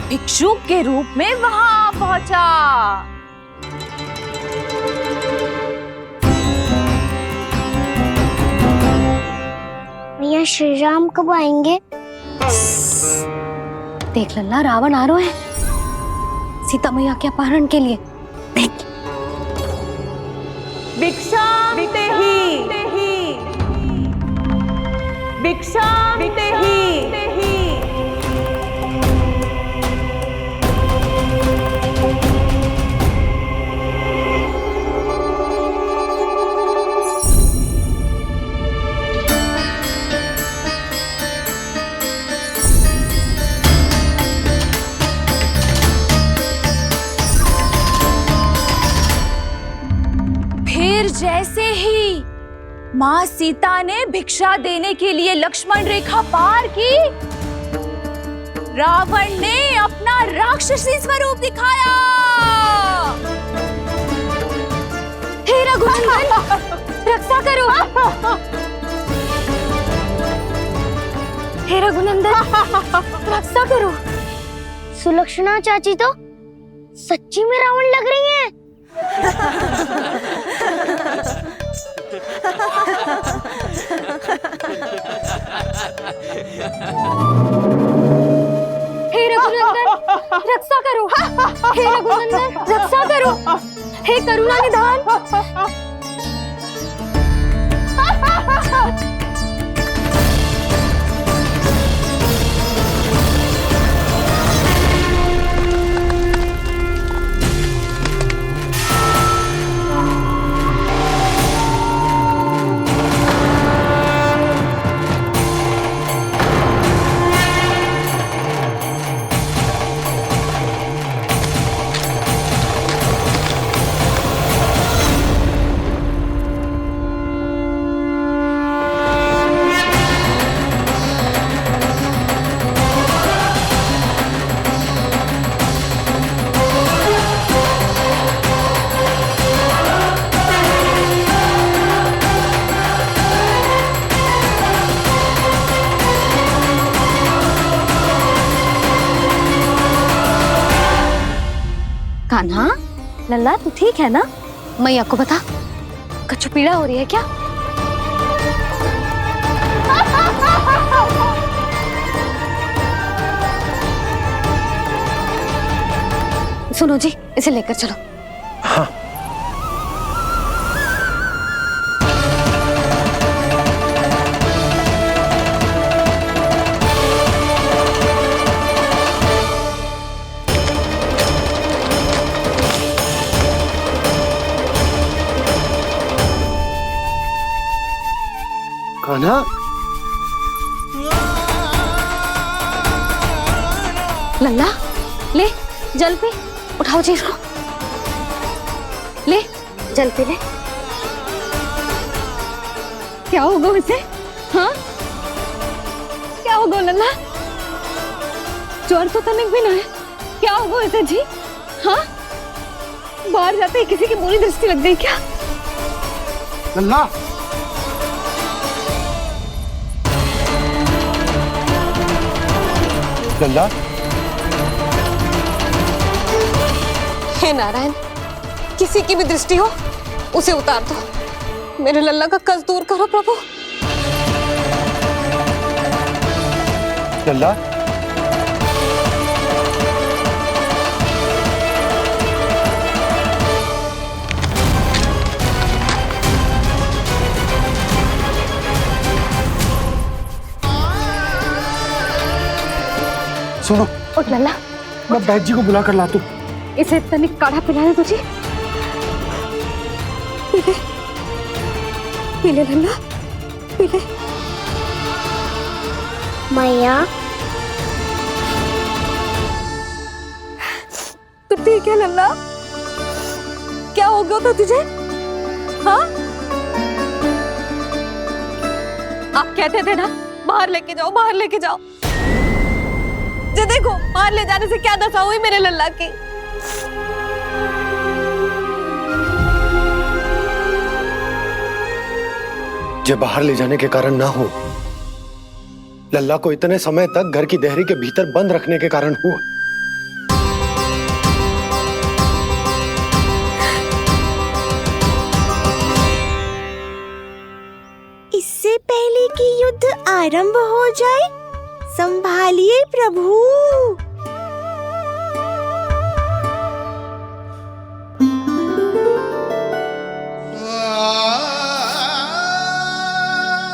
भिक्षुक के रूप में वहां पहुंचा। भैया श्री राम कब आएंगे? देख लल्ला, रावण आ रहा है सीता मैया के अपहरण के लिए। भिक्षा ते ही, भिक्षा ते ही। जैसे ही मां सीता ने भिक्षा देने के लिए लक्ष्मण रेखा पार की, रावण ने अपना राक्षसी स्वरूप दिखाया। हे रघुनंदन, रक्षा करो। हे रघुनंदन, रक्षा करो। सुलक्षणा चाची तो सच्ची में रावण लग रही हैं। हे रघुनंदन, रक्षा करो। हे रघुनंदन, रक्षा करो। हे करुणा निधान। कान्हा, लल्ला तू ठीक है ना? मैया को बता, कछु पीड़ा हो रही है क्या? सुनो जी, इसे लेकर चलो। हाँ। कान्हा, लल्ला ले जल पी, उठाओ जी इसको, ले जल पी ले। क्या होगा उसे? हाँ क्या होगा लल्ला? ज्वर तो तनिक भी ना है, क्या होगा उसे जी? हाँ बाहर जाते ही किसी की बुरी दृष्टि लग गई क्या? लल्ला, लल्ला, हे नारायण, किसी की भी दृष्टि हो उसे उतार दो। मेरे लल्ला का कष्ट दूर करो प्रभु। लल्ला, सुनो, उठ लल्ला, मैं बैद जी को बुला कर लाता हूँ। इसे तनिक काढ़ा पिलाने तुझे। पीले पीले लल्ला, पीले। मैया तो ठीक है लल्ला, क्या हो गया था तुझे? हाँ, आप कहते थे ना बाहर लेके जाओ, बाहर लेके जाओ। जे देखो बाहर ले जाने से क्या दशा हुई मेरे लल्ला की। जे बाहर ले जाने के कारण ना हो, लल्ला को इतने समय तक घर की देहरी के भीतर बंद रखने के कारण हुआ। इससे पहले कि युद्ध आरंभ हो जाए, संभालिए प्रभु।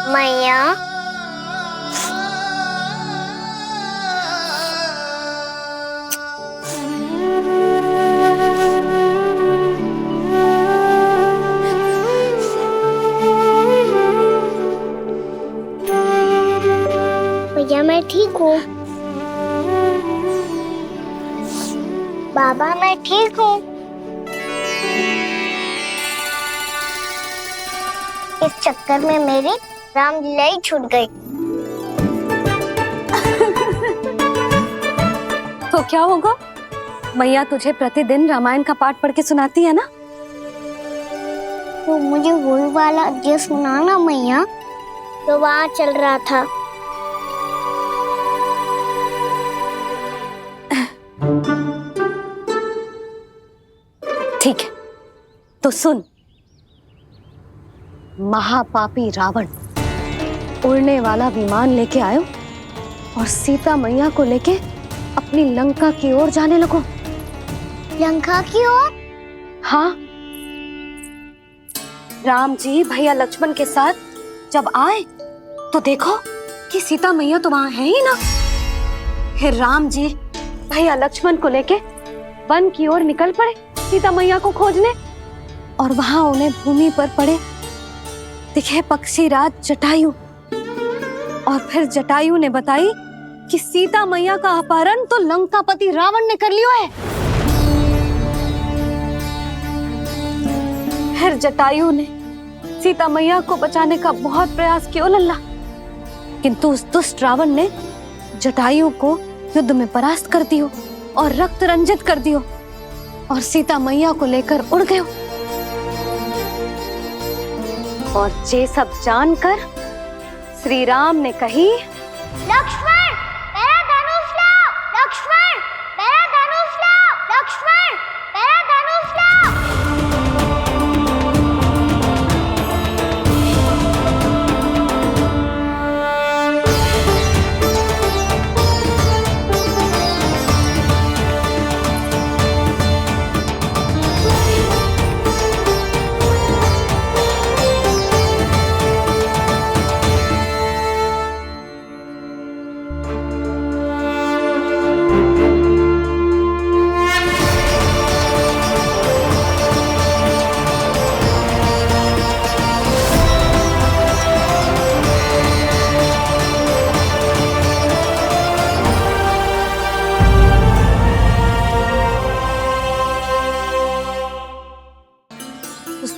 मैया भैया मैं ठीक हूँ। बाबा मैं ठीक हूँ। इस चक्कर में मेरी रामलीला ही छूट गई। तो क्या होगा? मैया तुझे प्रतिदिन रामायण का पाठ पढ़ के सुनाती है ना? तो मुझे वही वाला अध्याय सुनाना मैया, तो वहाँ चल रहा था। ठीक है, तो सुन। महापापी रावण उड़ने वाला विमान लेके आयो और सीता मैया को लेके अपनी लंका की ओर जाने लगो। लंका की ओर? हाँ, राम जी भैया लक्ष्मण के साथ जब आए तो देखो कि सीता मैया तो वहां है ही ना। फिर राम जी भैया लक्ष्मण को लेके वन की ओर निकल पड़े सीता मैया को खोजने, और वहां उन्हें भूमि पर पड़े दिखे पक्षीराज जटायु। और फिर जटायु ने बताई कि सीता मैया का अपहरण तो लंकापति रावण ने कर लियो है। फिर जटायु ने सीता मैया को बचाने का बहुत प्रयास किया लल्ला, किंतु उस दुष्ट रावण ने जटायु को युद्ध में परास्त कर दियो और रक्त रंजित कर दियो और सीता मैया को लेकर उड़ गयो। और ये सब जानकर श्री राम ने कही, लक्ष्मण मेरा धनुष लाओ, लक्ष्मण मेरा धनुष लाओ, लक्ष्मण मेरा धनुष लाओ।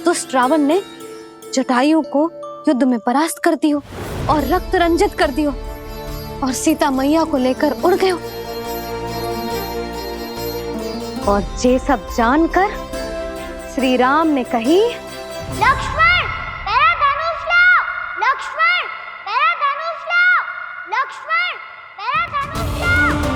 दुष्ट रावण ने जटायु को युद्ध में परास्त कर दियो और रक्त रंजित कर दियो और सीता मैया को लेकर उड़ गयो। और ये सब जानकर श्री राम ने कही, लक्ष्मण मेरा धनुष लाओ, लक्ष्मण मेरा धनुष लाओ, लक्ष्मण मेरा धनुष लाओ।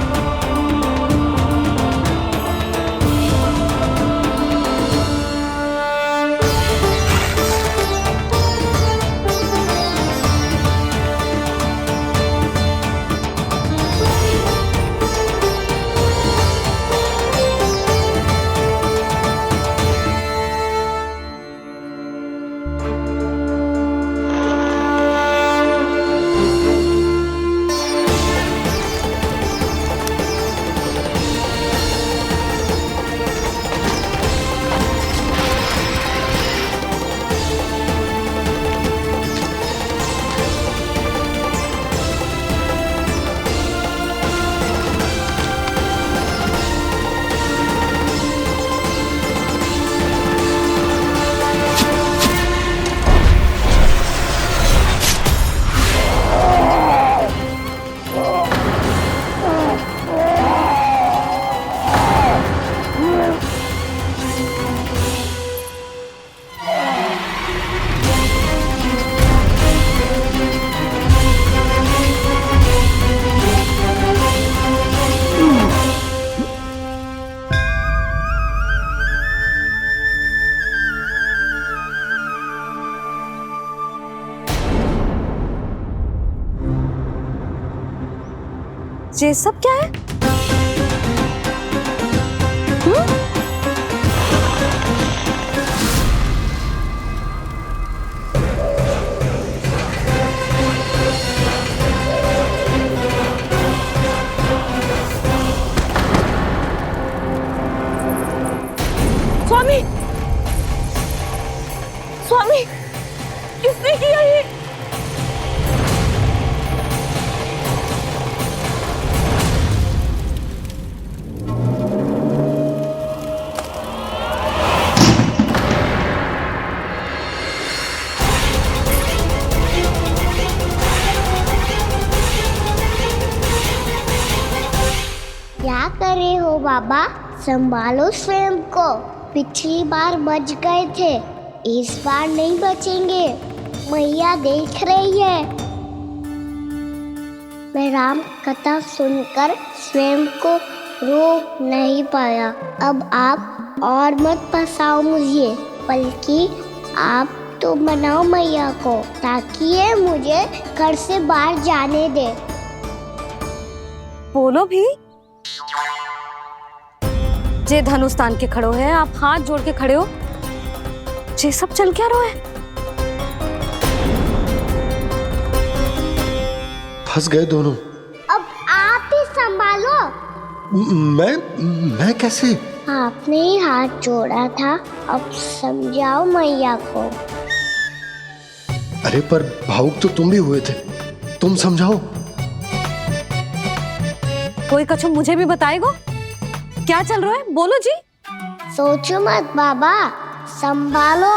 ये सब क्या है? स्वामी, स्वामी, किसने किया ये? क्या कर रहे हो बाबा? संभालो स्वयं को। पिछली बार बच गए थे, इस बार नहीं बचेंगे। मैया देख रही है। मैं राम कथा सुनकर स्वयं को रोक नहीं पाया। अब आप और मत फंसाओ मुझे, बल्कि आप तो मनाओ मैया को, ताकि ये मुझे घर से बाहर जाने दे। बोलो भी। जे धनुष तान के खड़ो है, आप हाथ जोड़ के खड़े हो, ये सब चल क्या रहा है? फंस गए दोनों। अब आप ही संभालो। मैं कैसे? आपने ही हाथ जोड़ा था, अब समझाओ मैया को। अरे पर भावुक तो तुम भी हुए थे, तुम समझाओ। कोई कछु मुझे भी बताएगो? क्या चल रहा है? बोलो जी। सोचो मत बाबा, संभालो।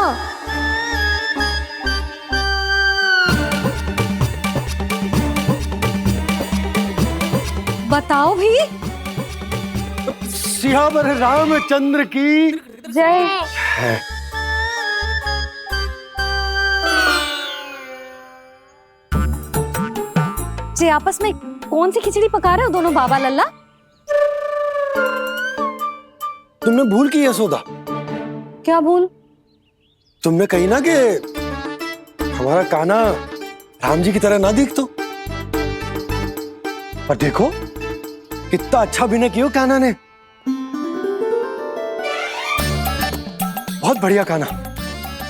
बताओ भी। सियावर रामचंद्र की जय। जे आपस में कौन सी खिचड़ी पका रहे हो दोनों बाबा लल्ला? तुमने भूल की यशोदा? क्या भूल? तुमने कही ना कि हमारा कान्हा राम जी की तरह ना दिख तो। पर देखो कितना अच्छा अभिनय किया कान्हा ने। बहुत बढ़िया कान्हा।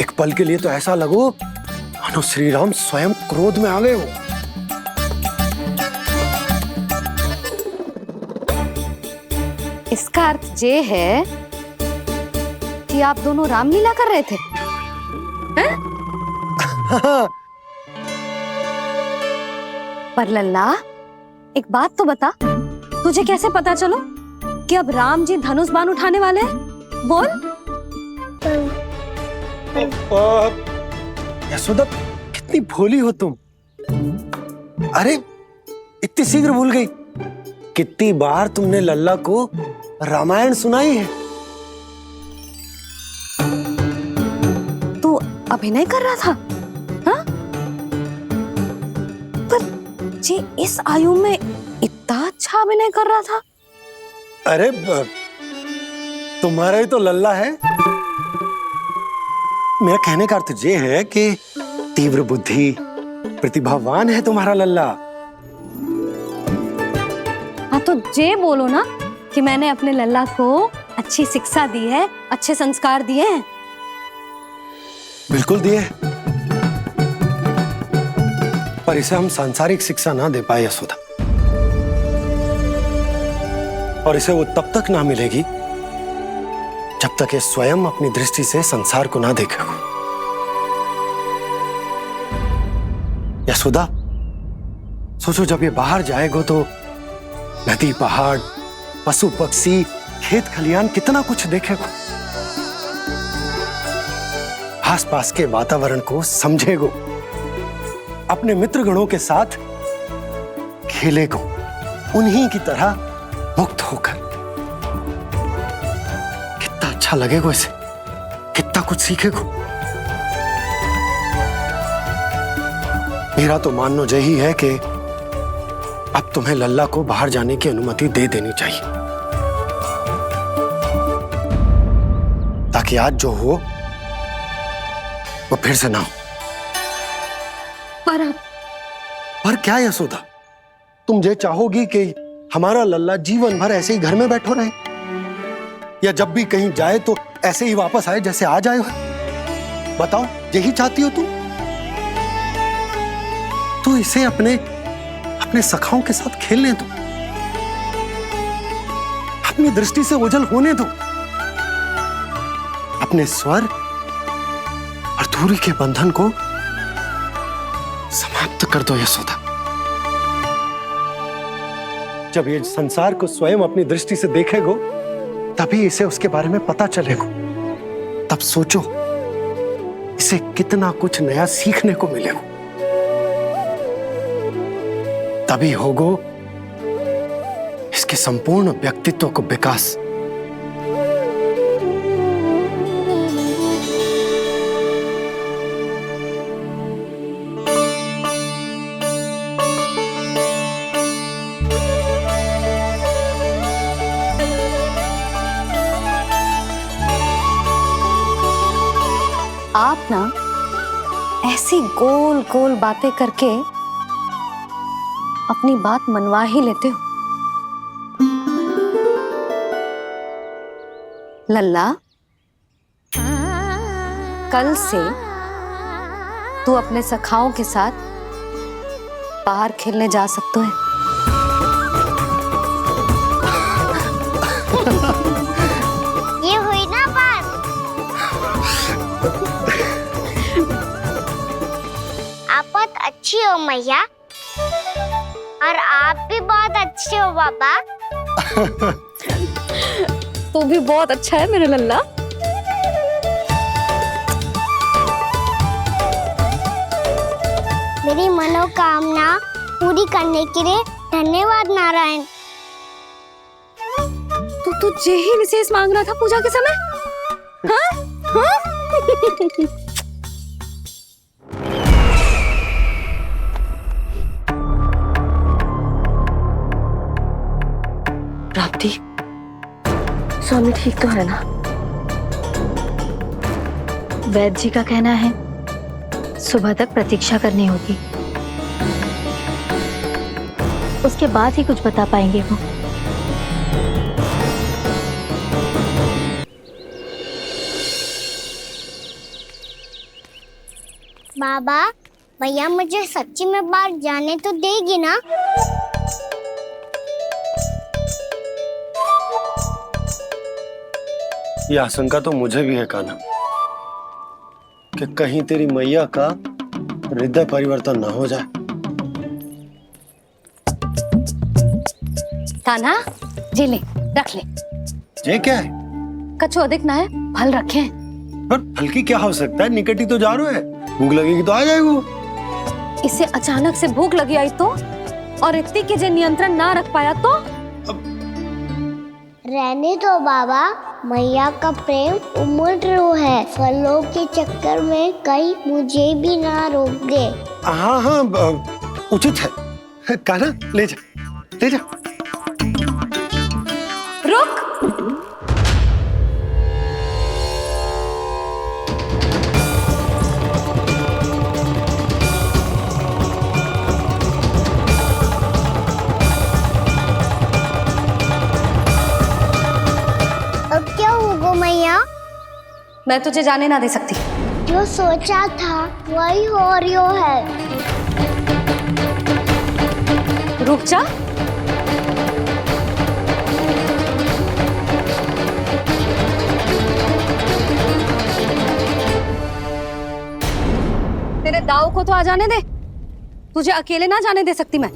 एक पल के लिए तो ऐसा लगो मानो श्री राम स्वयं क्रोध में आ गए हो। इसका अर्थ ये है कि आप दोनों रामलीला कर रहे थे, हैं? पर लल्ला एक बात तो बता, तुझे कैसे पता चलो कि अब राम जी धनुष बाण उठाने वाले हैं? बोल। यशोदा कितनी भोली हो तुम। अरे इतनी शीघ्र भूल गई। कितनी बार तुमने लल्ला को रामायण सुनाई है। तू अभिनय कर रहा था, हाँ? पर जी इस आयु में इतना अच्छा अभिनय कर रहा था। अरे तुम्हारा ही तो लल्ला है। मेरा कहने का अर्थ ये है कि तीव्र बुद्धि, प्रतिभावान है तुम्हारा लल्ला। हाँ तो जे बोलो ना कि मैंने अपने लल्ला को अच्छी शिक्षा दी है, अच्छे संस्कार दिए हैं। बिल्कुल दिए, पर इसे हम सांसारिक शिक्षा ना दे पाए यशोदा। और इसे वो तब तक ना मिलेगी जब तक ये स्वयं अपनी दृष्टि से संसार को ना देखेगा। यशोदा सोचो, जब ये बाहर जाएगा तो नदी, पहाड़, पशु पक्षी, खेत खलियान कितना कुछ देखेगा। आसपास के वातावरण को समझेगो, अपने मित्र गणों के साथ खेलेगो, उन्हीं की तरह मुक्त होकर। कितना अच्छा लगेगा इसे, कितना कुछ सीखेगो। मेरा तो मानना यही है कि अब तुम्हें लल्ला को बाहर जाने की अनुमति दे देनी चाहिए, ताकि आज जो हो वो फिर से ना हो। पर क्या यशोदा, तुम ये चाहोगी कि हमारा लल्ला जीवन भर ऐसे ही घर में बैठो रहे, या जब भी कहीं जाए तो ऐसे ही वापस आए जैसे आज आए हो? बताओ, यही चाहती हो तुम? तो इसे अपने अपने सखाओं के साथ खेलने दो, अपनी दृष्टि से ओझल होने दो, अपने स्वर और दूरी के बंधन को समाप्त कर दो यशोदा। जब ये संसार को स्वयं अपनी दृष्टि से देखेगो तभी इसे उसके बारे में पता चलेगा। तब सोचो इसे कितना कुछ नया सीखने को मिलेगा। तभी होगो इसके संपूर्ण व्यक्तित्व को विकास। आप ना ऐसी गोल गोल बातें करके अपनी बात मनवा ही लेते हो। लल्ला, कल से तू अपने सखाओं के साथ बाहर खेलने जा सकते है। ये हुई ना बात। आप बहुत अच्छी हो मैया, और आप भी बहुत अच्छे हो पापा। तू भी बहुत अच्छा है मेरा लल्ला। मेरी मनोकामना पूरी करने के लिए धन्यवाद नारायण। तू तुझे ही विशेष मांग रहा था पूजा के समय? हाँ? हाँ? प्राप्ति, स्वामी ठीक तो है ना? वैद्य जी का कहना है सुबह तक प्रतीक्षा करनी होगी, उसके बाद ही कुछ बता पाएंगे वो। बाबा, भैया मुझे सच्ची में बाहर जाने तो देगी ना? ये आशंका तो मुझे भी है कान्हा, कि कहीं तेरी मैया का हृदय परिवर्तन न हो जाए। कान्हा, जी ले, रख ले। ये क्या है? कछु अधिक ना है, फल रखे हैं। पर फल की क्या हो सकता है? निकट ही तो जा रहे हैं, भूख लगेगी तो आ जाएगा। इसे अचानक से भूख लगी आई तो, और इतनी के जे नियंत्रण ना रख पाया तो? रहने दो बाबा, मैया का प्रेम उमड़ रो है, फलों के चक्कर में कहीं मुझे भी ना रोक दे। हाँ हाँ, उचित है। कान्हा, ले जा, ले जा। रुक। अब क्या होगा मैया? मैं तुझे जाने ना दे सकती। जो सोचा था वही हो रही है। रुक जा। तेरे दाव को तो आ जाने दे, तुझे अकेले ना जाने दे सकती मैं।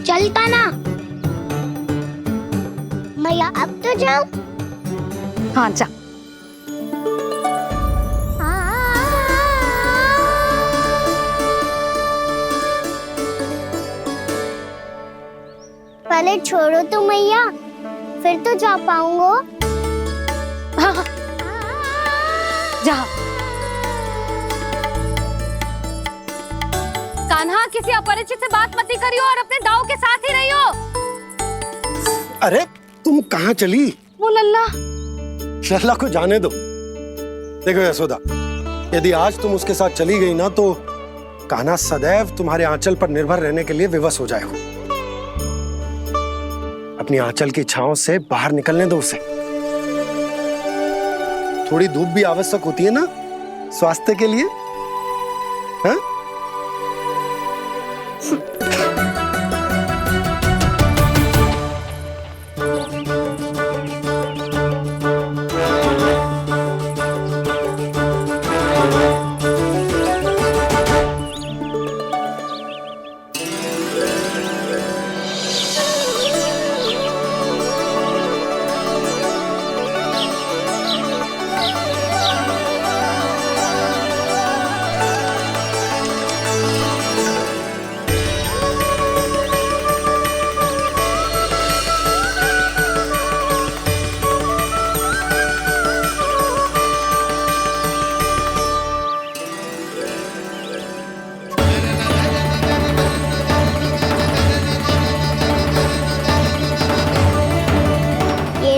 चलता ना मैया, अब तो जाओ। हाँ जा। पहले छोड़ो तो मैया, फिर तो जा पाऊंगा। हाँ हाँ, जा। कान्हा, किसी अपरिचित से बात मत करियो और अपने दाव के साथ ही रहियो। अरे तुम कहाँ चली? वो लल्ला। लल्ला को जाने दो, देखो यशोदा, यदि आज तुम उसके साथ चली गई ना तो कान्हा सदैव तुम्हारे आंचल पर निर्भर रहने के लिए विवश हो जाएगा। अपनी आंचल की छांव से बाहर निकलने दो उसे। थोड़ी धूप भी आवश्यक होती है ना स्वास्थ्य के लिए, हाँ?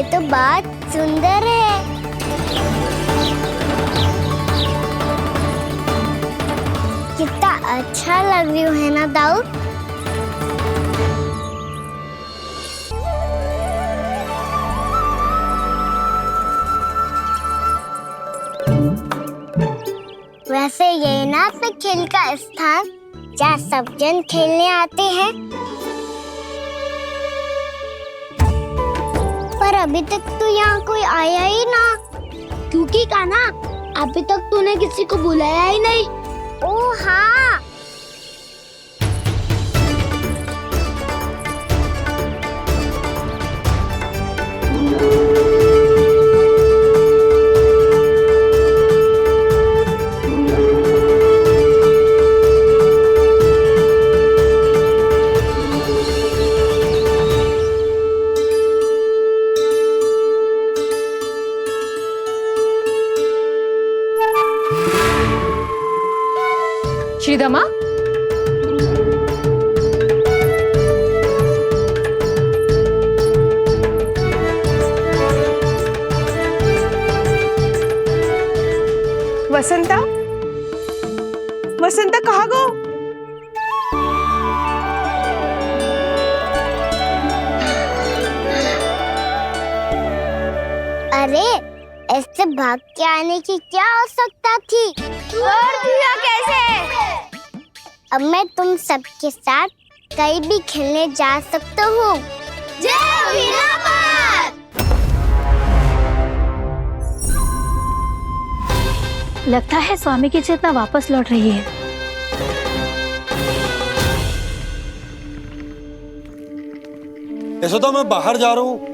तो बात सुंदर है। कितना अच्छा लग रही है ना दाऊ। वैसे ये ना तो खेल का स्थान जहाँ सब जन खेलने आते हैं, पर अभी तक तो यहाँ कोई आया ही ना। क्योंकि कान्हा अभी तक तूने किसी को बुलाया ही नहीं। ओह हाँ, श्रीदमा, वसंता, वसंता कहाँ गो? अरे ऐसे भाग के आने की क्या आवश्यकता थी? और दिया कैसे? अब मैं तुम सबके साथ कहीं भी खेलने जा सकता हूँ। जय वीरापात! लगता है स्वामी की चेतना वापस लौट रही है। यशोदा, मैं बाहर जा रहा हूँ,